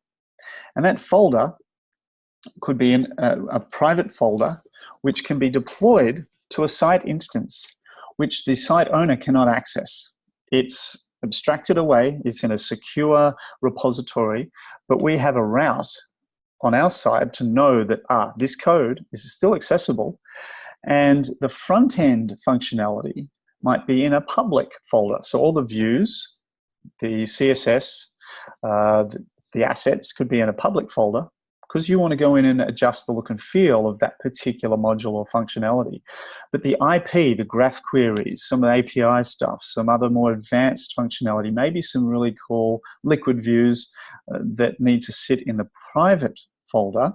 Speaker 2: and that folder could be a private folder which can be deployed to a site instance which the site owner cannot access. It's abstracted away, it's in a secure repository, but we have a route on our side to know that this code is still accessible, and the front-end functionality might be in a public folder. So all the views, the CSS, the assets could be in a public folder, because you want to go in and adjust the look and feel of that particular module or functionality. But the IP, the graph queries, some of the API stuff, some other more advanced functionality, maybe some really cool liquid views that need to sit in the private folder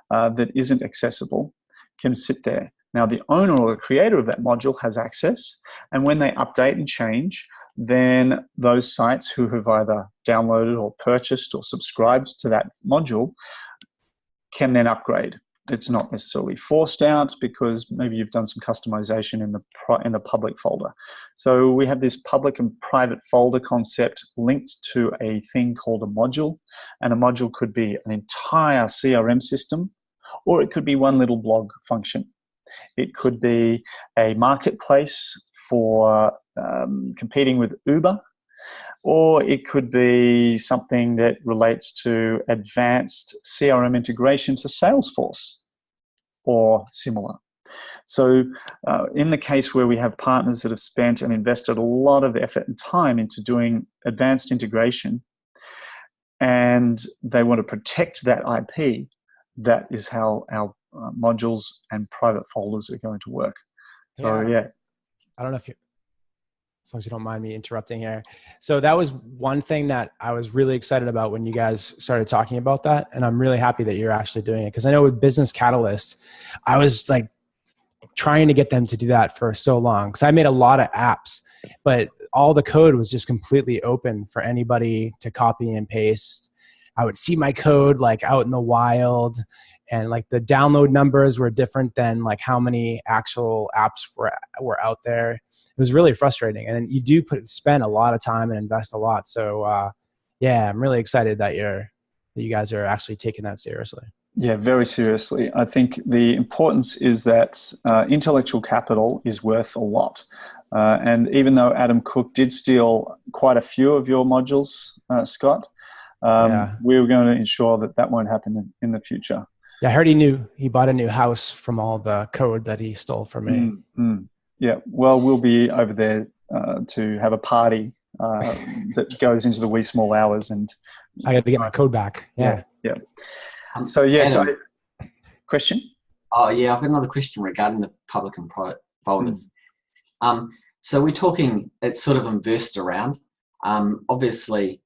Speaker 2: that isn't accessible, can sit there. Now, the owner or the creator of that module has access, and when they update and change, then those sites who have either downloaded or purchased or subscribed to that module can then upgrade. It's not necessarily forced out, because maybe you've done some customization in the public folder. So we have this public and private folder concept linked to a thing called a module, and a module could be an entire CRM system, or it could be one little blog function. It could be a marketplace for competing with Uber, or it could be something that relates to advanced CRM integration to Salesforce or similar. So in the case where we have partners that have spent and invested a lot of effort and time into doing advanced integration, and they want to protect that IP, that is how our modules and private folders are going to work. So yeah.
Speaker 1: I don't know if you... as long as you don't mind me interrupting here. So that was one thing that I was really excited about when you guys started talking about that. And I'm really happy that you're actually doing it. Because I know with Business Catalyst, I was like trying to get them to do that for so long. Because I made a lot of apps, but all the code was just completely open for anybody to copy and paste. I would see my code like out in the wild, and like the download numbers were different than like how many actual apps were out there. It was really frustrating, and you do spend a lot of time and invest a lot. So yeah, I'm really excited that you guys are actually taking that seriously.
Speaker 2: Yeah, very seriously. I think the importance is that intellectual capital is worth a lot. And even though Adam Cook did steal quite a few of your modules, Scott, we were going to ensure that that won't happen in the future.
Speaker 1: Yeah, I heard he bought a new house from all the code that he stole from me.
Speaker 2: Yeah, well, we'll be over there to have a party that goes into the wee small hours, and
Speaker 1: I got to get my code back. Yeah.
Speaker 2: So question?
Speaker 3: Oh yeah, I've got another question regarding the public and private folders. So we're talking, it's sort of inversed around. Obviously,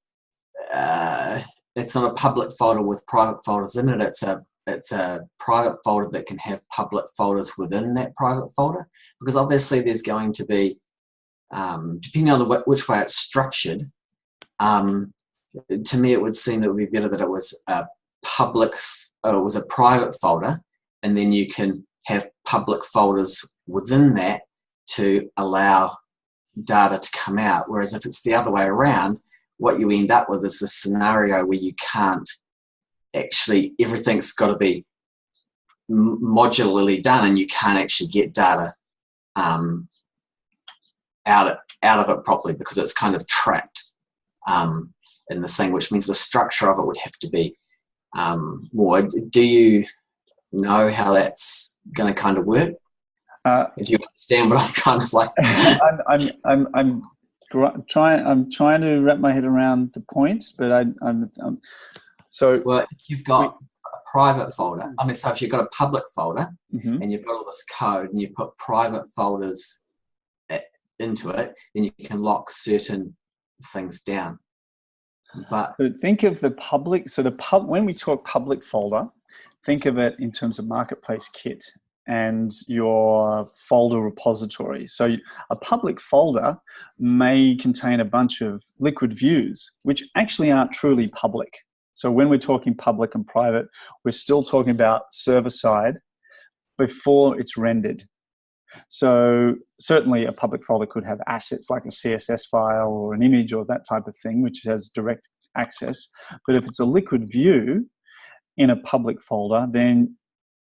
Speaker 3: it's not a public folder with private folders in it. It's a private folder that can have public folders within that private folder, because obviously there's going to be, depending on which way it's structured, to me it would seem that it would be better that it was a private folder, and then you can have public folders within that to allow data to come out. Whereas if it's the other way around, what you end up with is a scenario where you can't actually, everything's got to be modularly done, and you can't actually get data out of it properly because it's kind of trapped in this thing, which means the structure of it would have to be more. Do you know how that's going to kind of work? Do you understand what I'm kind of like?
Speaker 2: I'm trying to wrap my head around the points, but so.
Speaker 3: Well, if you've got a private folder, so if you've got a public folder and you've got all this code and you put private folders into it, then you can lock certain things down. But
Speaker 2: so think of the public. So when we talk public folder, think of it in terms of Marketplace Kit and your folder repository. So a public folder may contain a bunch of liquid views, which actually aren't truly public. So when we're talking public and private, we're still talking about server side before it's rendered. So certainly a public folder could have assets like a CSS file or an image or that type of thing, which has direct access. But if it's a liquid view in a public folder, then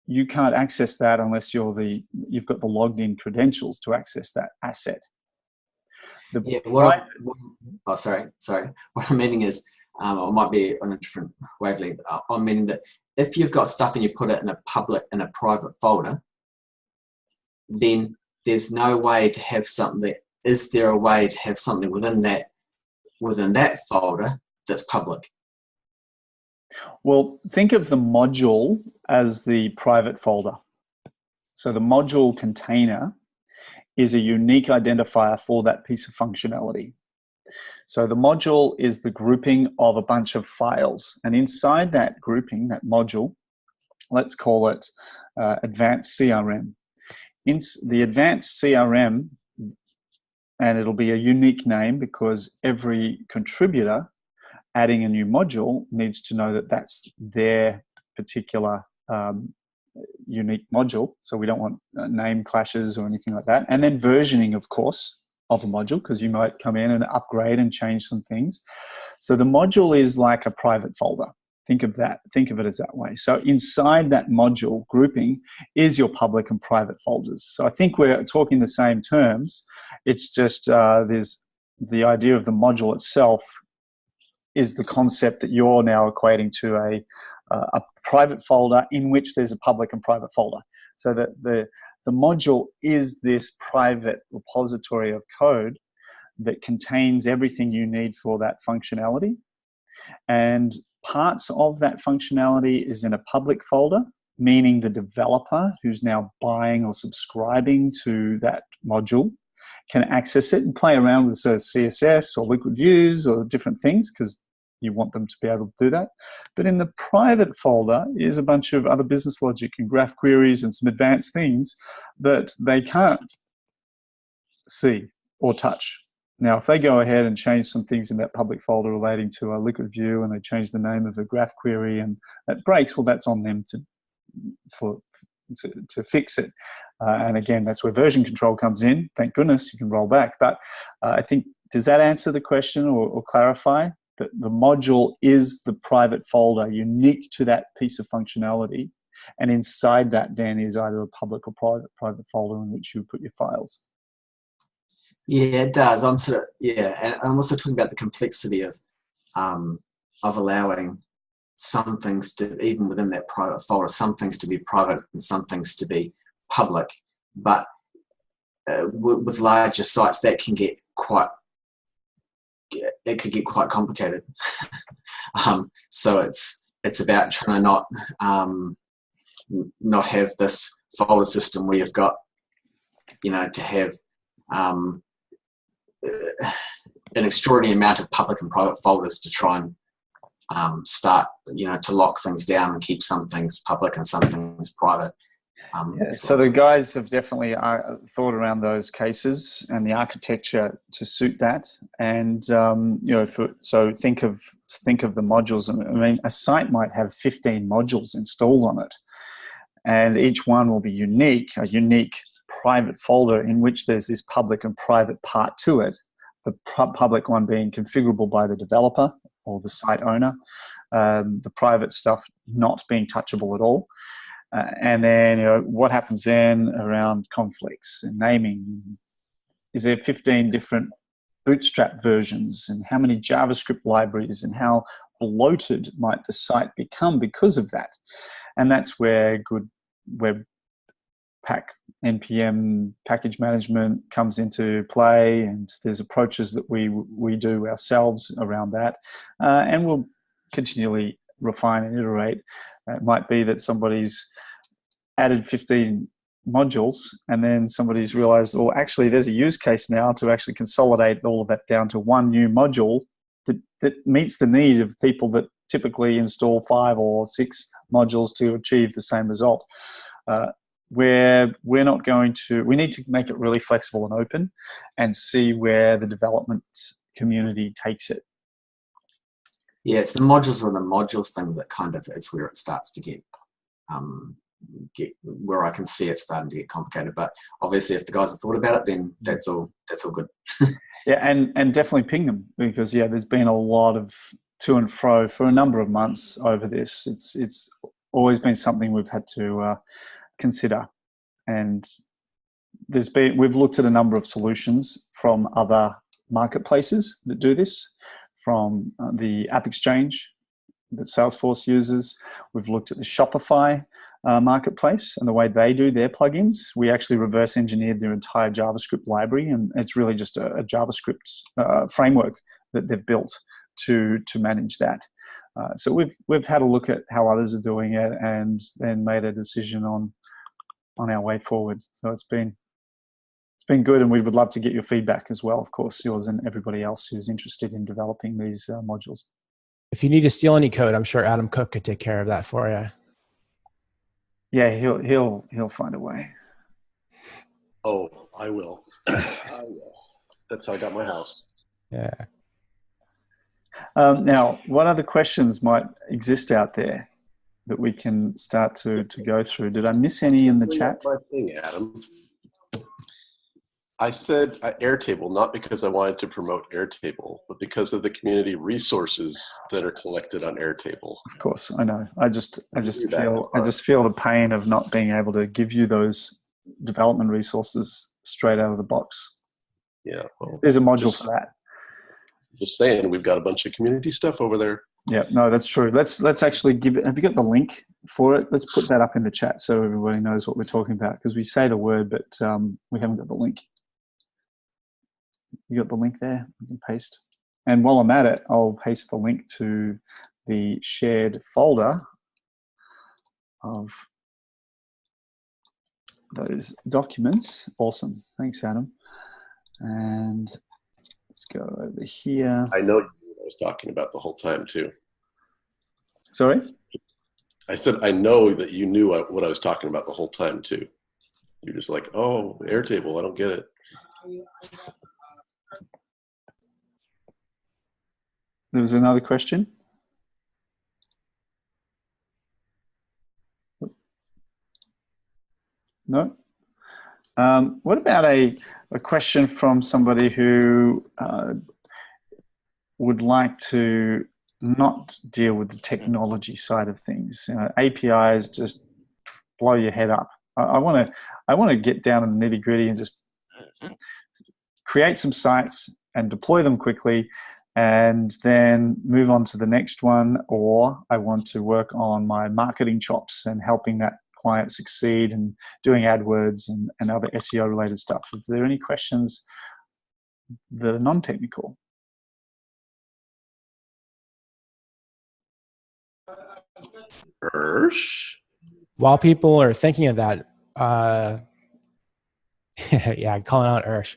Speaker 2: you can't access that unless you've got the logged in credentials to access that asset.
Speaker 3: Sorry. What I'm meaning is, it might be on a different wavelength. I'm meaning that if you've got stuff and you put it in a private folder, then there's no way to have something. Is there a way to have something within that folder that's public?
Speaker 2: Well, think of the module as the private folder. So the module container is a unique identifier for that piece of functionality. So the module is the grouping of a bunch of files. And inside that grouping, that module, let's call it Advanced CRM. In the Advanced CRM, and it'll be a unique name because every contributor adding a new module needs to know that that's their particular unique module. So we don't want name clashes or anything like that. And then versioning, of course, of a module, because you might come in and upgrade and change some things. So the module is like a private folder. Think of it as that way. So inside that module grouping is your public and private folders. So I think we're talking the same terms. It's just there's the idea of the module itself is the concept that you're now equating to a private folder in which there's a public and private folder. So that the module is this private repository of code that contains everything you need for that functionality. And parts of that functionality is in a public folder, meaning the developer who's now buying or subscribing to that module can access it and play around with CSS or liquid views or different things because you want them to be able to do that. But in the private folder is a bunch of other business logic and graph queries and some advanced things that they can't see or touch. Now, if they go ahead and change some things in that public folder relating to a liquid view and they change the name of a graph query and that breaks, well, that's on them to fix it. And again, that's where version control comes in. Thank goodness you can roll back. But I think, does that answer the question or clarify that the module is the private folder unique to that piece of functionality? And inside that then is either a public or private folder in which you put your files.
Speaker 3: Yeah, it does. I'm and I'm also talking about the complexity of allowing some things to, even within that private folder, some things to be private and some things to be public. But with larger sites, that can get quite complicated. So it's about trying to not have this folder system where you've got, to have an extraordinary amount of public and private folders to try and start, to lock things down and keep some things public and some things private.
Speaker 2: So the guys have definitely thought around those cases and the architecture to suit that. And so think of the modules. I mean, a site might have 15 modules installed on it, and each one will be a unique private folder in which there's this public and private part to it. The public one being configurable by the developer or the site owner, the private stuff not being touchable at all. And then, what happens then around conflicts and naming? Is there 15 different Bootstrap versions, and how many JavaScript libraries, and how bloated might the site become because of that? And that's where good Webpack NPM package management comes into play, and there's approaches that we do ourselves around that, and we'll continually refine and iterate. It might be that somebody's added 15 modules and then somebody's realized, oh, actually there's a use case now to actually consolidate all of that down to one new module that meets the need of people that typically install 5 or 6 modules to achieve the same result. Where we need to make it really flexible and open and see where the development community takes it.
Speaker 3: Yeah, it's the modules or the modules thing that it's where it starts to get where I can see it starting to get complicated. But obviously, if the guys have thought about it, then that's all good.
Speaker 2: Yeah, and definitely ping them, because there's been a lot of to and fro for a number of months over this. It's always been something we've had to consider, and we've looked at a number of solutions from other marketplaces that do this, from the App Exchange that Salesforce uses. We've looked at the Shopify marketplace and the way they do their plugins. We actually reverse engineered their entire JavaScript library, and it's really just a JavaScript framework that they've built to manage that. So we've had a look at how others are doing it, and then made a decision on our way forward. So it's been good, and we would love to get your feedback as well, of course, yours and everybody else who's interested in developing these modules.
Speaker 1: If you need to steal any code, I'm sure Adam Cook could take care of that for you.
Speaker 2: Yeah, he'll find a way.
Speaker 4: Oh, I will. I will. That's how I got my house.
Speaker 1: Yeah.
Speaker 2: Now, what other questions might exist out there that we can start to go through? Did I miss any in the chat?
Speaker 4: My thing, Adam. I said Airtable, not because I wanted to promote Airtable, but because of the community resources that are collected on Airtable.
Speaker 2: Of course, I know. I just feel the pain of not being able to give you those development resources straight out of the box.
Speaker 4: Yeah, well,
Speaker 2: there's a module for that.
Speaker 4: Just saying, we've got a bunch of community stuff over there.
Speaker 2: Yeah, no, that's true. Let's actually give it. Have you got the link for it? Let's put that up in the chat so everybody knows what we're talking about, because we say the word, but we haven't got the link. You got the link there? You can paste. And while I'm at it, I'll paste the link to the shared folder of those documents. Awesome. Thanks, Adam. And let's go over here.
Speaker 4: I know you knew what I was talking about the whole time too.
Speaker 2: Sorry?
Speaker 4: I said, I know that you knew what I was talking about the whole time too. You're just like, oh, Airtable, I don't get it.
Speaker 2: There was another question. No? What about a question from somebody who would like to not deal with the technology side of things? APIs just blow your head up. I want to get down in the nitty gritty and just create some sites and deploy them quickly, and then move on to the next one. Or I want to work on my marketing chops and helping that client succeed and doing AdWords and other SEO related stuff. Is there any questions that are non-technical?
Speaker 1: While people are thinking of that, yeah, calling out Ursh.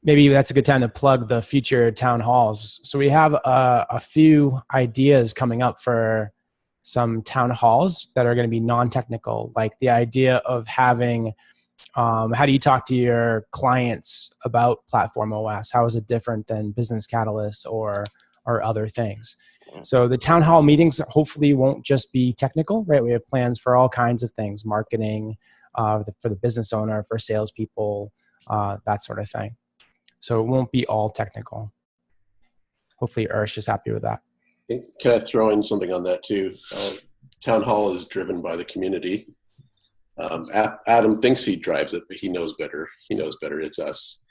Speaker 1: Maybe that's a good time to plug the future town halls. So we have a few ideas coming up for some town halls that are going to be non-technical, like the idea of having, how do you talk to your clients about PlatformOS? How is it different than Business Catalyst or other things? So the town hall meetings hopefully won't just be technical, right? We have plans for all kinds of things, marketing, for the business owner, for salespeople, that sort of thing. So it won't be all technical. Hopefully Ursh is happy with that.
Speaker 4: Can I throw in something on that too? Town hall is driven by the community. Adam thinks he drives it, but he knows better. He knows better. It's us.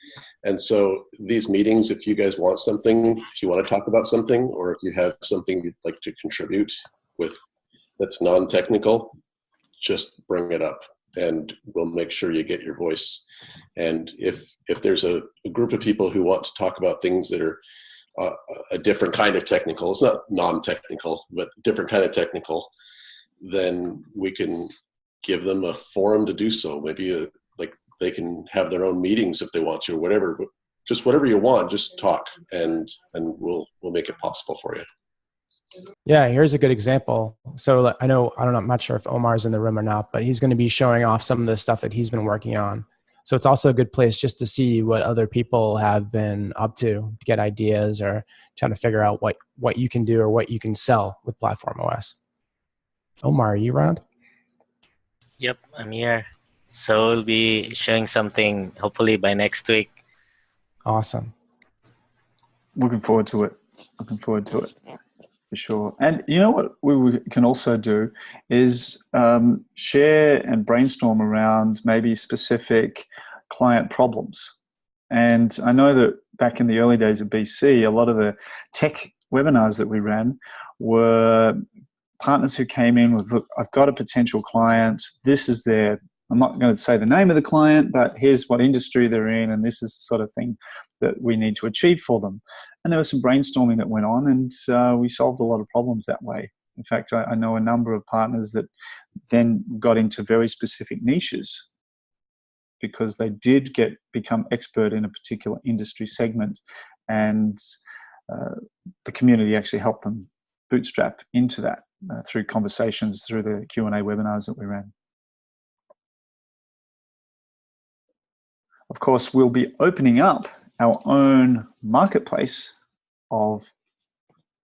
Speaker 4: And so these meetings, if you guys want something, if you want to talk about something, or if you have something you'd like to contribute with that's non-technical, just bring it up and we'll make sure you get your voice. And if there's a group of people who want to talk about things that are a different kind of technical, it's not non-technical, but different kind of technical, then we can give them a forum to do so. Maybe like they can have their own meetings if they want to, or whatever. But just whatever you want, just talk, and we'll make it possible for you.
Speaker 1: Yeah, here's a good example. So I'm not sure if Omar's in the room or not, but he's going to be showing off some of the stuff that he's been working on. So it's also a good place just to see what other people have been up to get ideas or trying to figure out what you can do or what you can sell with PlatformOS. Omar, are you around?
Speaker 6: Yep, I'm here. So we'll be showing something hopefully by next week.
Speaker 1: Awesome.
Speaker 2: Looking forward to it. For sure. And you know what we can also do is share and brainstorm around maybe specific client problems. And I know that back in the early days of BC, a lot of the tech webinars that we ran were partners who came in with, look, I've got a potential client. This is I'm not going to say the name of the client, but here's what industry they're in, and this is the sort of thing that we need to achieve for them. And there was some brainstorming that went on, and we solved a lot of problems that way. In fact, I know a number of partners that then got into very specific niches because they did become expert in a particular industry segment, and the community actually helped them bootstrap into that through conversations, through the Q&A webinars that we ran. Of course, we'll be opening up our own marketplace of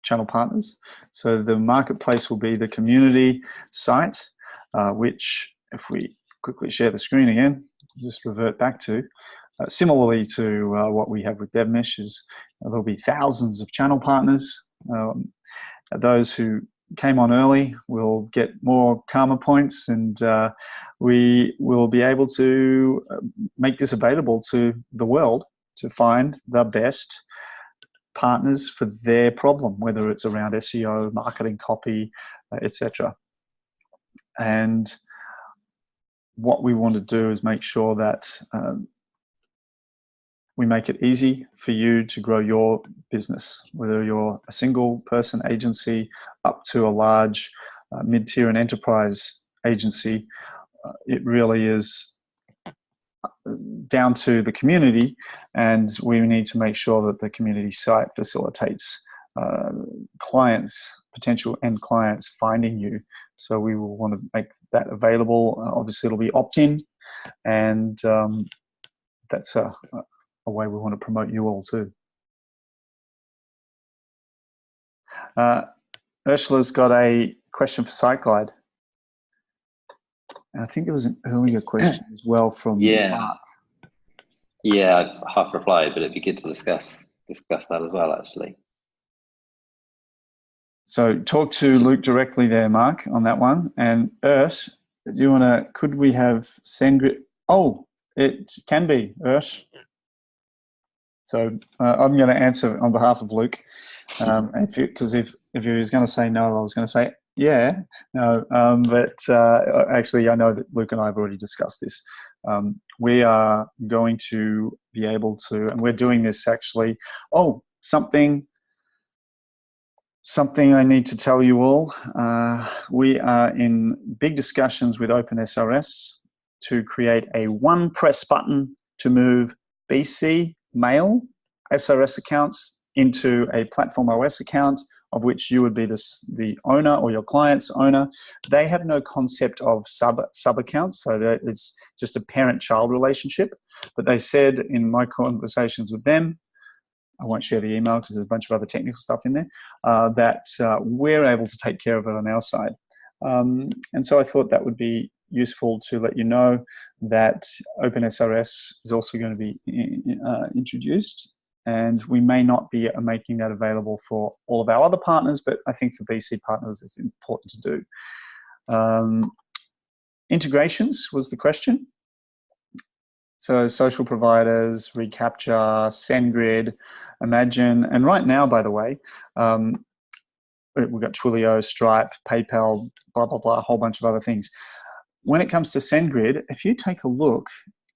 Speaker 2: channel partners. So the marketplace will be the community site, which if we quickly share the screen again, just revert back to, similarly to what we have with DevMesh, is there'll be thousands of channel partners. Those who came on early will get more karma points, and we will be able to make this available to the world to find the best partners for their problem, whether it's around SEO, marketing, copy, etc. And what we want to do is make sure that we make it easy for you to grow your business, whether you're a single person agency up to a large mid-tier and enterprise agency. It really is down to the community, and we need to make sure that the community site facilitates clients, potential end clients finding you. So we will want to make that available. Obviously, it'll be opt-in, and that's a way we want to promote you all too. Ursula's got a question for SiteGlide. And I think there was an earlier question as well from Mark.
Speaker 5: Yeah, I've half replied, but it'd be good to discuss that as well, actually.
Speaker 2: So talk to Luke directly there, Mark, on that one. And Urs, do you want to, could we have SendGrid? Oh, it can be, Urs. So I'm going to answer on behalf of Luke. Because if he was going to say no, I was going to say yeah. No, but actually, I know that Luke and I have already discussed this. We are going to be able to, and we're doing this actually. Oh, something I need to tell you all. We are in big discussions with OpenSRS to create a one press button to move BC mail SRS accounts into a PlatformOS account, of which you would be the owner or your client's owner. They have no concept of sub accounts, so that it's just a parent-child relationship. But they said in my conversations with them, I won't share the email because there's a bunch of other technical stuff in there, that we're able to take care of it on our side. And so I thought that would be useful to let you know that OpenSRS is also going to be introduced. And we may not be making that available for all of our other partners, but I think for BC partners, it's important to do. Integrations was the question. So social providers, reCAPTCHA, SendGrid, Imagine, and right now, by the way, we've got Twilio, Stripe, PayPal, blah, blah, blah, a whole bunch of other things. When it comes to SendGrid, if you take a look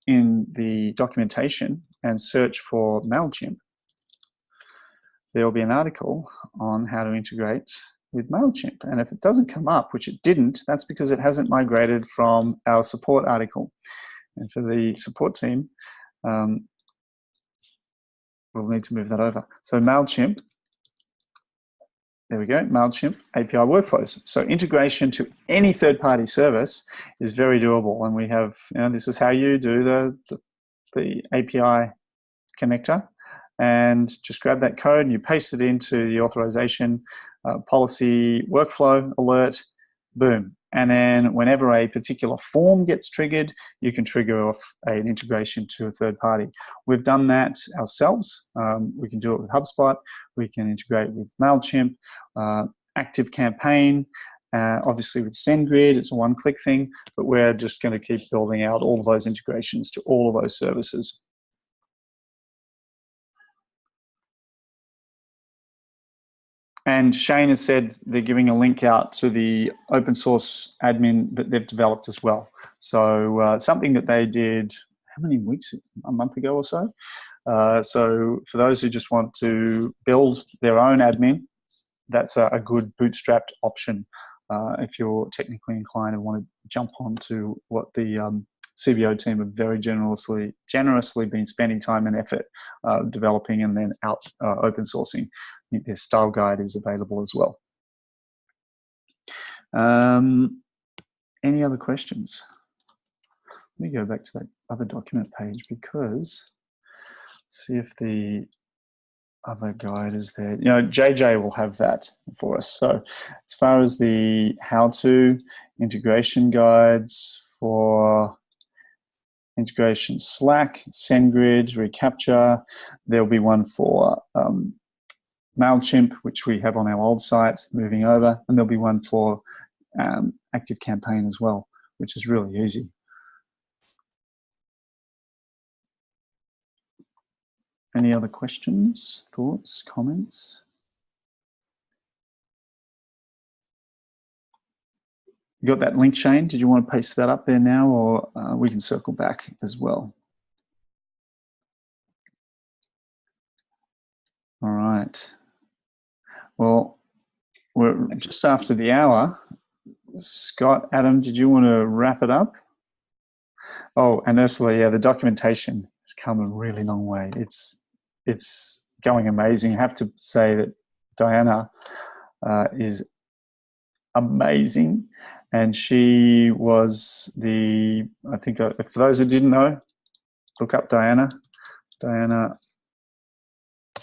Speaker 2: in the documentation and search for MailChimp, there will be an article on how to integrate with MailChimp. And if it doesn't come up, which it didn't, that's because it hasn't migrated from our support article. And for the support team, we'll need to move that over. So MailChimp, there we go, MailChimp API workflows. So integration to any third-party service is very doable. And we have, this is how you do the API connector. And just grab that code and you paste it into the authorization policy workflow alert, boom. And then whenever a particular form gets triggered, you can trigger off an integration to a third party. We've done that ourselves. We can do it with HubSpot. We can integrate with MailChimp, ActiveCampaign, obviously with SendGrid, it's a one-click thing, but we're just going to keep building out all of those integrations to all of those services. And Shane has said they're giving a link out to the open source admin that they've developed as well. So something that they did, how many weeks, a month ago or so? So for those who just want to build their own admin, that's a good bootstrapped option if you're technically inclined and want to jump onto what the CBO team have very generously been spending time and effort developing and then out open sourcing. I think their style guide is available as well. Any other questions? Let me go back to that other document page because see if the other guide is there. JJ will have that for us. So as far as the how-to integration guides for integration Slack, SendGrid, reCAPTCHA, there'll be one for MailChimp, which we have on our old site, moving over, and there'll be one for ActiveCampaign as well, which is really easy. Any other questions, thoughts, comments? You got that link, Shane? Did you want to paste that up there now, or we can circle back as well? All right. Well, we're just after the hour. Scott, Adam, did you want to wrap it up? Oh, and Ursula, yeah, the documentation has come a really long way. It's going amazing. I have to say that Diana is amazing, and she was I think, for those who didn't know, look up Diana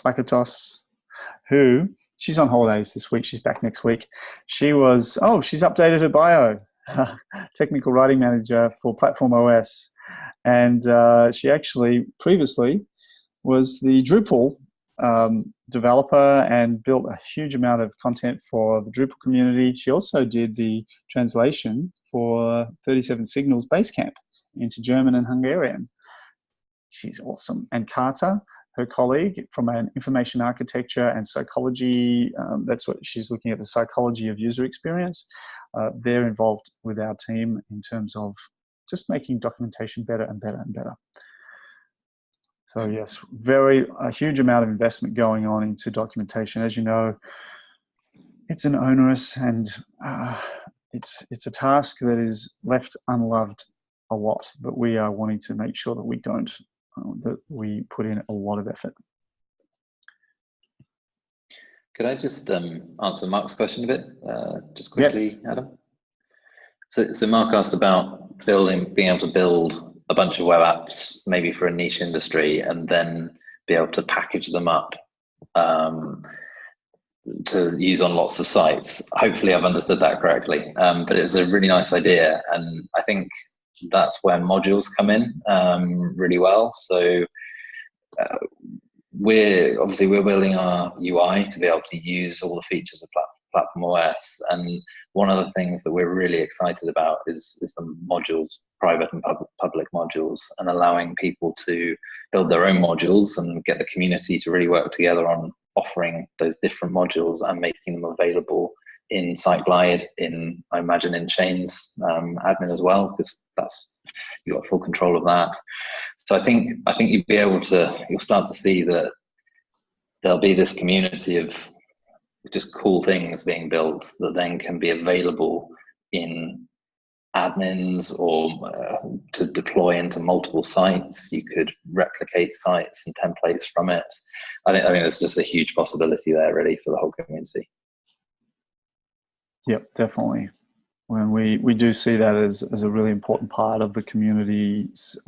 Speaker 2: Lakatos, who, she's on holidays this week, she's back next week. She's updated her bio. Technical writing manager for PlatformOS, and she actually previously was the Drupal developer and built a huge amount of content for the Drupal community. She also did the translation for 37 Signals Basecamp into German and Hungarian. She's awesome. And Carter, her colleague, from an information architecture and psychology, that's what she's looking at, the psychology of user experience. They're involved with our team in terms of just making documentation better and better and better. So yes, a huge amount of investment going on into documentation. As you know, it's an onerous and it's a task that is left unloved a lot, but we are wanting to make sure that we don't, that we put in a lot of effort.
Speaker 5: Could I just answer Mark's question a bit, just quickly,
Speaker 2: Yes.
Speaker 5: Adam? So Mark asked about being able to build a bunch of web apps, maybe for a niche industry, and then be able to package them up to use on lots of sites. Hopefully I've understood that correctly, but it was a really nice idea, and I think that's where modules come in really well. So we're building our UI to be able to use all the features of PlatformOS, and one of the things that we're really excited about is the modules, private and public modules, and allowing people to build their own modules and get the community to really work together on offering those different modules and making them available in SiteGlide, I imagine in Chains admin as well, because you've got full control of that. So I think you'll start to see that there'll be this community of just cool things being built that then can be available in admins or to deploy into multiple sites. You could replicate sites and templates from it. I think there's just a huge possibility there really for the whole community.
Speaker 2: Yep, definitely. When we do see that as a really important part of the community's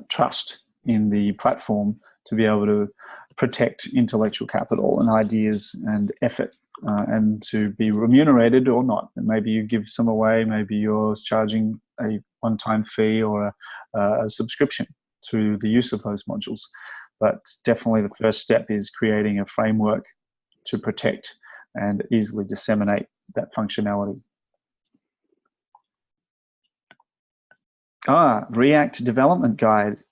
Speaker 2: trust in the platform to be able to protect intellectual capital and ideas and effort, and to be remunerated or not. And maybe you give some away, maybe you're charging a one-time fee or a subscription to the use of those modules. But definitely the first step is creating a framework to protect and easily disseminate that functionality. React development guide.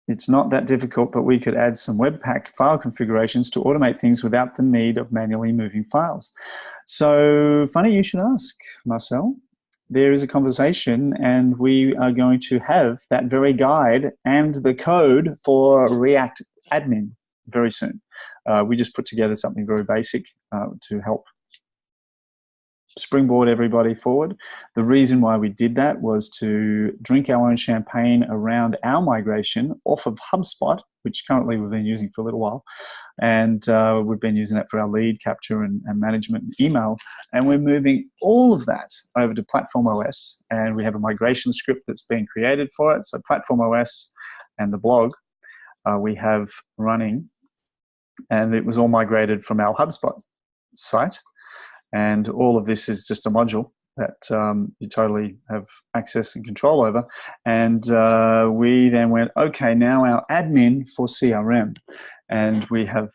Speaker 2: It's not that difficult, but we could add some Webpack file configurations to automate things without the need of manually moving files. So funny you should ask, Marcel. There is a conversation, and we are going to have that very guide and the code for React admin very soon. We just put together something very basic to help springboard everybody forward. The reason why we did that was to drink our own champagne around our migration off of HubSpot, which currently we've been using for a little while. And we've been using that for our lead capture and management and email. And we're moving all of that over to PlatformOS. And we have a migration script that's been created for it. So PlatformOS and the blog we have running. And it was all migrated from our HubSpot site. And all of this is just a module that you totally have access and control over. And we then went, okay, now our admin for CRM. And we have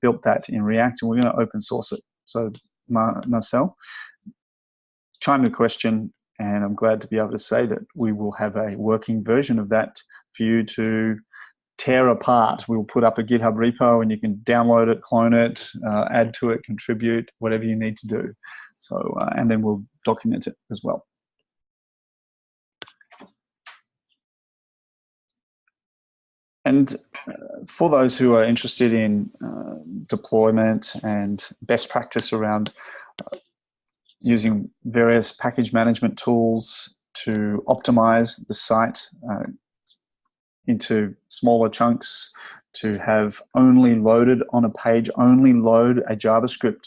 Speaker 2: built that in React, and we're going to open source it. So Marcel, chime the question, and I'm glad to be able to say that we will have a working version of that for you to tear apart. We'll put up a GitHub repo and you can download it, clone it, add to it, contribute, whatever you need to do. So, and then we'll document it as well. And for those who are interested in deployment and best practice around using various package management tools to optimize the site, into smaller chunks, to have only loaded on a page, only load a JavaScript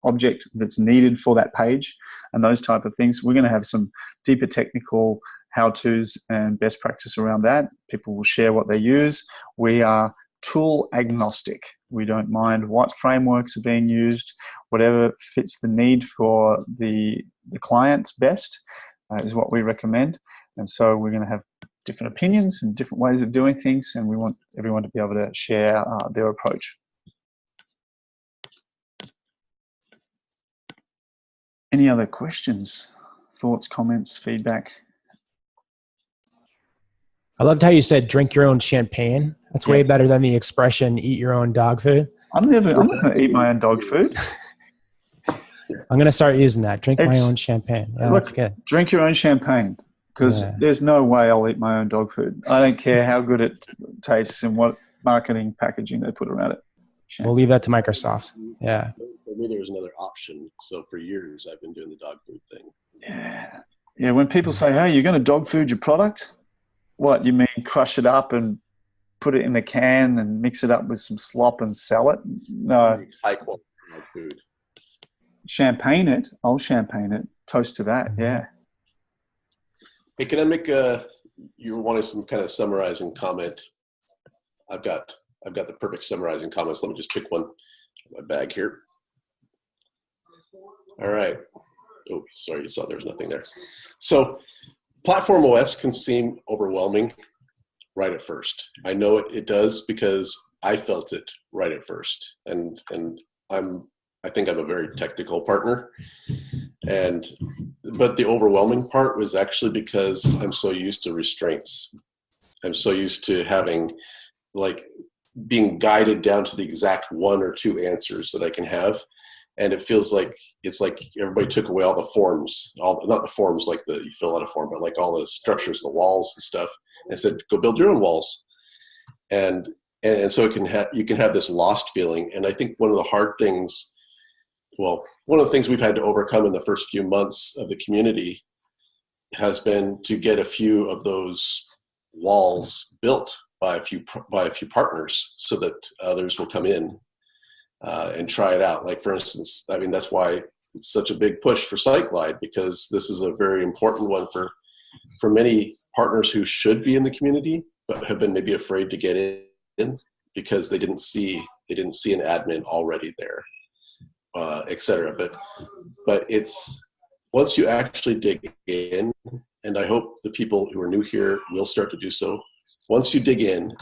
Speaker 2: object that's needed for that page, and those type of things. We're going to have some deeper technical how-tos and best practice around that. People will share what they use. We are tool agnostic. We don't mind what frameworks are being used. Whatever fits the need for the client best is what we recommend. And so we're going to have different opinions and different ways of doing things, and we want everyone to be able to share their approach. Any other questions, thoughts, comments, feedback?
Speaker 1: I loved how you said drink your own champagne. That's way better than the expression eat your own dog food.
Speaker 2: I'm never going to eat my own dog food.
Speaker 1: I'm going to start using that. Drink my own champagne. Yeah,
Speaker 2: look,
Speaker 1: that's good.
Speaker 2: Drink your own champagne, because there's no way I'll eat my own dog food. I don't care how good it tastes and what marketing packaging they put around it. Champagne.
Speaker 1: We'll leave that to Microsoft. Yeah.
Speaker 4: For me, there was another option. So for years, I've been doing the dog food thing.
Speaker 2: Yeah. Yeah. When people say, "Hey, you're going to dog food your product," what you mean? Crush it up and put it in a can and mix it up with some slop and sell it? No.
Speaker 4: High quality dog food.
Speaker 2: Champagne it. I'll champagne it. Toast to that. Yeah.
Speaker 4: Hey, can I make you were wanting some kind of summarizing comment? I've got the perfect summarizing comments. Let me just pick one in my bag here. All right. Oh, sorry, you saw there's nothing there. So PlatformOS can seem overwhelming right at first. I know it does, because I felt it right at first. And I think I'm a very technical partner. But the overwhelming part was actually because I'm so used to restraints. I'm so used to having, like, being guided down to the exact one or two answers that I can have. And it feels like it's like everybody took away all the forms, not the forms like you fill out a form, but like all the structures, the walls and stuff, and said, go build your own walls. And so you can have this lost feeling. And I think one of the things we've had to overcome in the first few months of the community has been to get a few of those walls built by a few partners, so that others will come in and try it out. Like, for instance, I mean, that's why it's such a big push for SiteGlide, because this is a very important one for many partners who should be in the community but have been maybe afraid to get in because they didn't see an admin already there, etc. But it's, once you actually dig in, and I hope the people who are new here will start to do so. Once you dig in,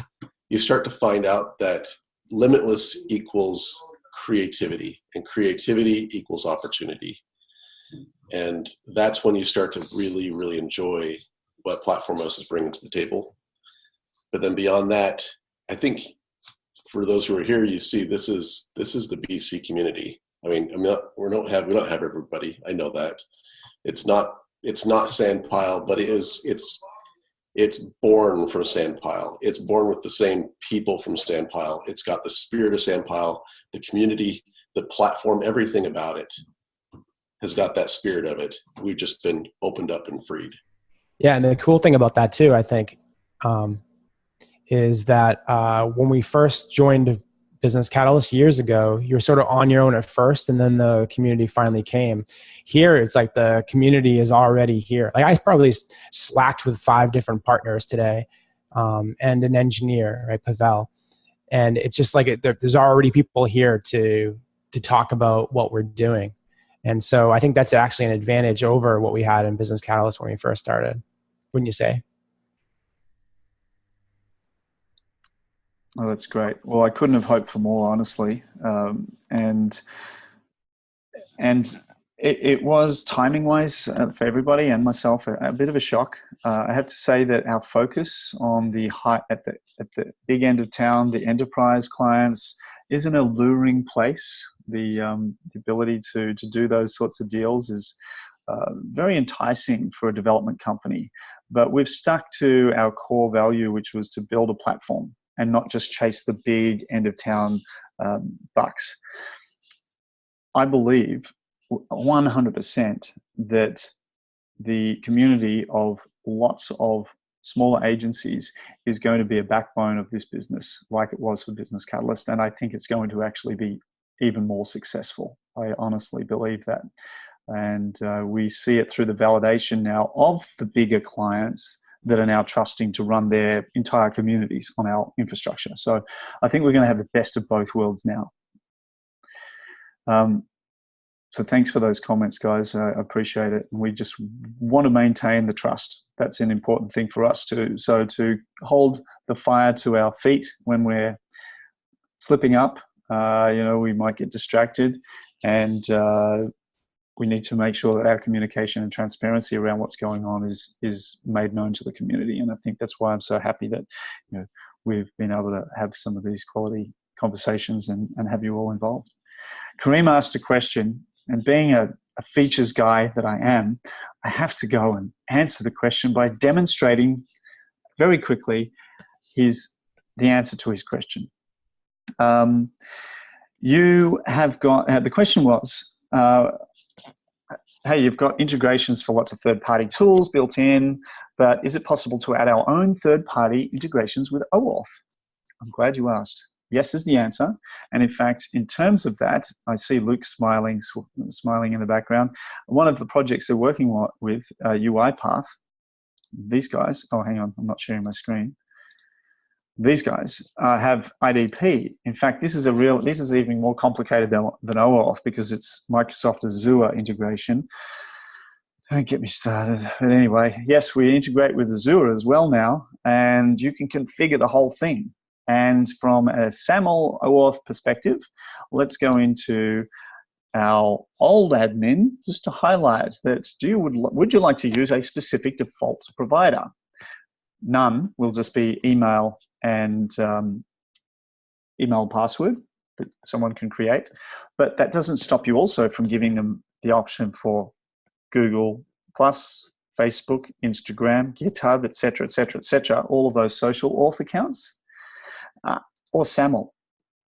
Speaker 4: you start to find out that limitless equals creativity, and creativity equals opportunity. And that's when you start to really, really enjoy what PlatformOS is bringing to the table. But then beyond that, I think for those who are here, you see this is the BC community. I mean, we don't have everybody. I know that it's not Sandpile, but it's born from Sandpile. It's born with the same people from Sandpile. It's got the spirit of Sandpile, the community, the platform, everything about it has got that spirit of it. We've just been opened up and freed.
Speaker 1: Yeah, and the cool thing about that too, I think, is that when we first joined Business Catalyst years ago, you were sort of on your own at first, and then the community finally came. Here, it's like the community is already here. Like, I probably slacked with 5 different partners today, and an engineer, right, Pavel. And it's just like there's already people here to talk about what we're doing. And so I think that's actually an advantage over what we had in Business Catalyst when we first started, wouldn't you say?
Speaker 2: Oh, that's great. Well, I couldn't have hoped for more, honestly. And it was, timing-wise, for everybody and myself, a bit of a shock. I have to say that our focus on at the big end of town, the enterprise clients, is an alluring place. The ability to do those sorts of deals is very enticing for a development company. But we've stuck to our core value, which was to build a platform and not just chase the big end of town bucks. I believe 100% that the community of lots of smaller agencies is going to be a backbone of this business, like it was for Business Catalyst. And I think it's going to actually be even more successful. I honestly believe that. And we see it through the validation now of the bigger clients that are now trusting to run their entire communities on our infrastructure. So I think we're going to have the best of both worlds now. So thanks for those comments, guys. I appreciate it. And we just want to maintain the trust. That's an important thing for us too. So to hold the fire to our feet when we're slipping up, we might get distracted, and we need to make sure that our communication and transparency around what's going on is made known to the community. And I think that's why I'm so happy that we've been able to have some of these quality conversations and have you all involved. Kareem asked a question, and being a features guy that I am, I have to go and answer the question by demonstrating very quickly the answer to his question. You have got, the question was, hey, you've got integrations for lots of third-party tools built in, but is it possible to add our own third-party integrations with OAuth? I'm glad you asked. Yes is the answer. And in fact, in terms of that, I see Luke smiling in the background. One of the projects they're working with, UiPath, these guys, oh, hang on, I'm not sharing my screen. These guys have IDP. In fact, this is even more complicated than OAuth, because it's Microsoft Azure integration. Don't get me started. But anyway, yes, we integrate with Azure as well now, and you can configure the whole thing. And from a SAML OAuth perspective, let's go into our old admin just to highlight that would you like to use a specific default provider? None will just be email and email password that someone can create. But that doesn't stop you also from giving them the option for Google+, Facebook, Instagram, GitHub, etc., etc., etc., all of those social auth accounts, or SAML.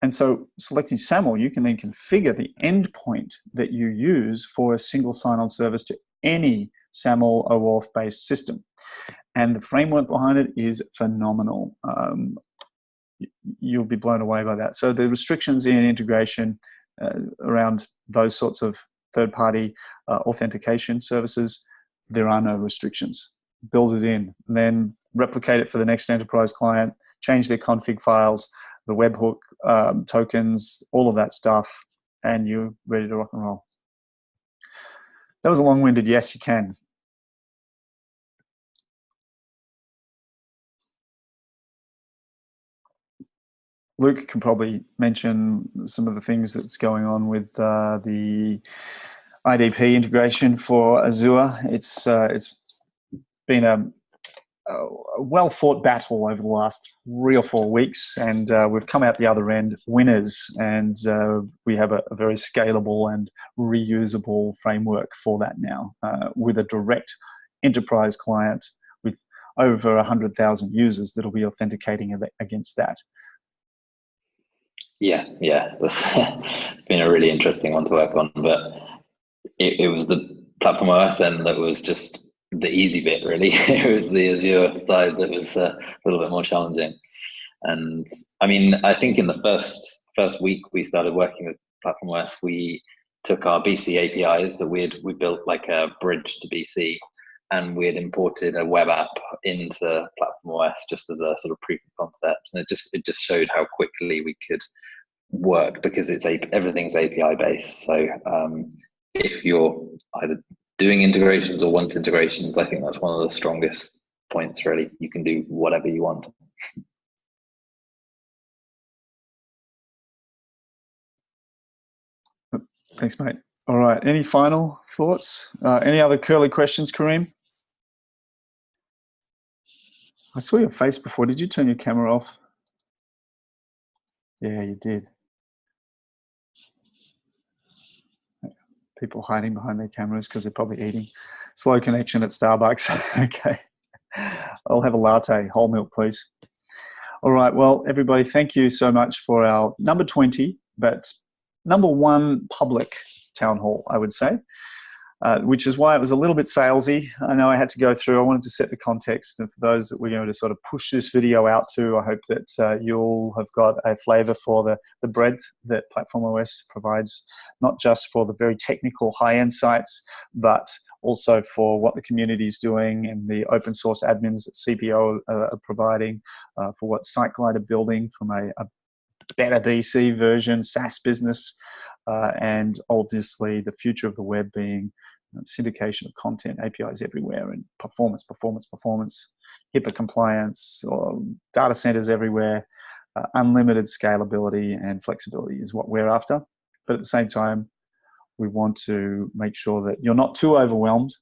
Speaker 2: And so selecting SAML, you can then configure the endpoint that you use for a single sign-on service to any SAML OAuth-based system. And the framework behind it is phenomenal. You'll be blown away by that. So the restrictions in integration around those sorts of third-party authentication services, there are no restrictions. Build it in, and then replicate it for the next enterprise client, change their config files, the webhook tokens, all of that stuff, and you're ready to rock and roll. That was a long-winded yes, you can. Luke can probably mention some of the things that's going on with the IDP integration for Azure. It's been a well-fought battle over the last 3 or 4 weeks, and we've come out the other end winners, and we have a very scalable and reusable framework for that now, with a direct enterprise client with over 100,000 users that'll be authenticating against that.
Speaker 5: Yeah, that's been a really interesting one to work on, but it was the PlatformOS end that was just the easy bit, really. It was the Azure side that was a little bit more challenging. And I mean, I think in the first week we started working with PlatformOS, we took our BC APIs that we built like a bridge to BC, and we had imported a web app into PlatformOS just as a sort of proof of concept. And it just showed how quickly we could work, because everything's API based. So if you're either doing integrations or want integrations, I think that's one of the strongest points, really. You can do whatever you want.
Speaker 2: Thanks, mate. All right, any final thoughts? Any other curly questions, Kareem? I saw your face before. Did you turn your camera off? Yeah, you did. People hiding behind their cameras because they're probably eating. Slow connection at Starbucks. Okay. I'll have a latte, whole milk, please. All right. Well, everybody, thank you so much for our number 20, but number 1 public town hall, I would say. which is why it was a little bit salesy. I know I had to go through. I wanted to set the context, and for those that we're going to sort of push this video out to, I hope that you'll have got a flavor for the breadth that PlatformOS provides, not just for the very technical high-end sites, but also for what the community is doing and the open source admins that CPO are providing, for what SiteGlide are building from a better BC version, SaaS business, and obviously the future of the web being syndication of content, APIs everywhere, and performance, HIPAA compliance, or data centers everywhere, unlimited scalability and flexibility is what we're after. But at the same time, we want to make sure that you're not too overwhelmed,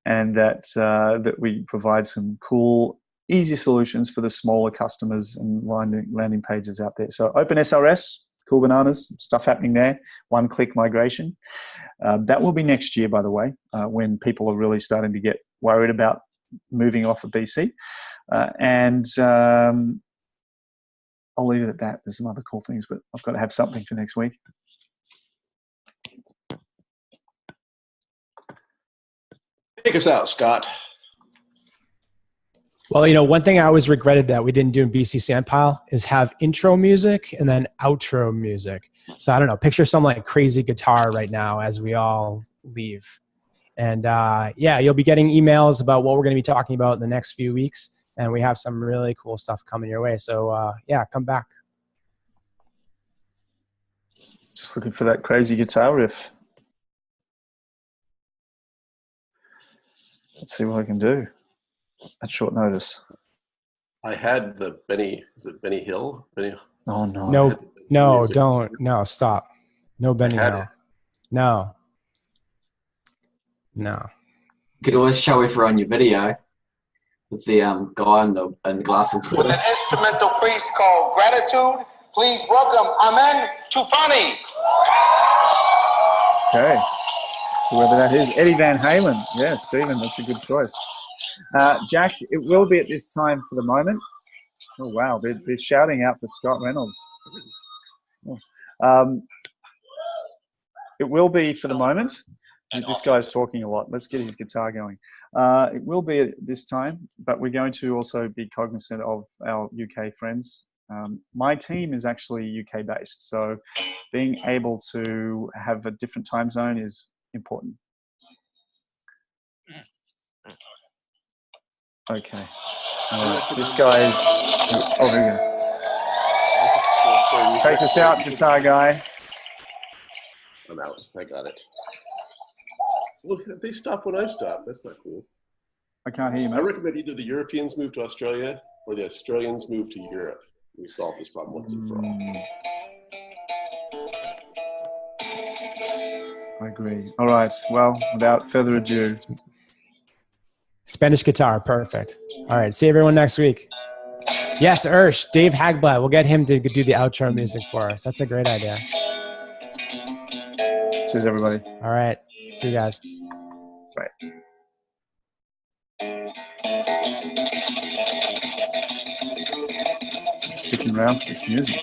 Speaker 2: and that that we provide some cool, easy solutions for the smaller customers and landing pages out there. So OpenSRS, cool bananas, stuff happening there. One-click migration. That will be next year, by the way, when people are really starting to get worried about moving off of BC. And I'll leave it at that. There's some other cool things, but I've got to have something for next week.
Speaker 4: Take us out, Scott.
Speaker 1: Well, you know, one thing I always regretted that we didn't do in BC Sandpile is have intro music and then outro music. So I don't know, picture some like crazy guitar right now as we all leave. And yeah, you'll be getting emails about what we're going to be talking about in the next few weeks. And we have some really cool stuff coming your way. So yeah, come back.
Speaker 2: Just looking for that crazy guitar riff. Let's see what I can do at short notice.
Speaker 4: I had the Benny, is it Benny Hill?
Speaker 2: Oh no.
Speaker 1: No, don't. No, stop. No Benny Hill. No.
Speaker 3: You could always show if we're on your video with the guy in the glass of water.
Speaker 7: With an instrumental piece called Gratitude, please welcome Amen Tufani.
Speaker 2: Okay. Whoever that is, Eddie Van Halen. Yeah, Stephen, that's a good choice. Jack, it will be at this time for the moment. Oh, wow, they're shouting out for Scott Reynolds. It will be for the moment. This guy's talking a lot. Let's get his guitar going. It will be at this time, but we're going to also be cognizant of our UK friends. My team is actually UK based, so being able to have a different time zone is important. Okay. This guy's... Oh, here we go. Take us out, guitar guy.
Speaker 4: I'm out. I got it. Well, they stop when I stop. That's not cool.
Speaker 2: I can't hear you, mate.
Speaker 4: I recommend either the Europeans move to Australia or the Australians move to Europe. We solve this problem once and for all.
Speaker 2: I agree. All right. Well, without further ado.
Speaker 1: Spanish guitar. Perfect. All right. See everyone next week. Yes, Ursh, Dave Hagblad. We'll get him to do the outro music for us. That's a great idea.
Speaker 2: Cheers, everybody.
Speaker 1: All right. See you guys.
Speaker 2: Bye. Sticking around for this music.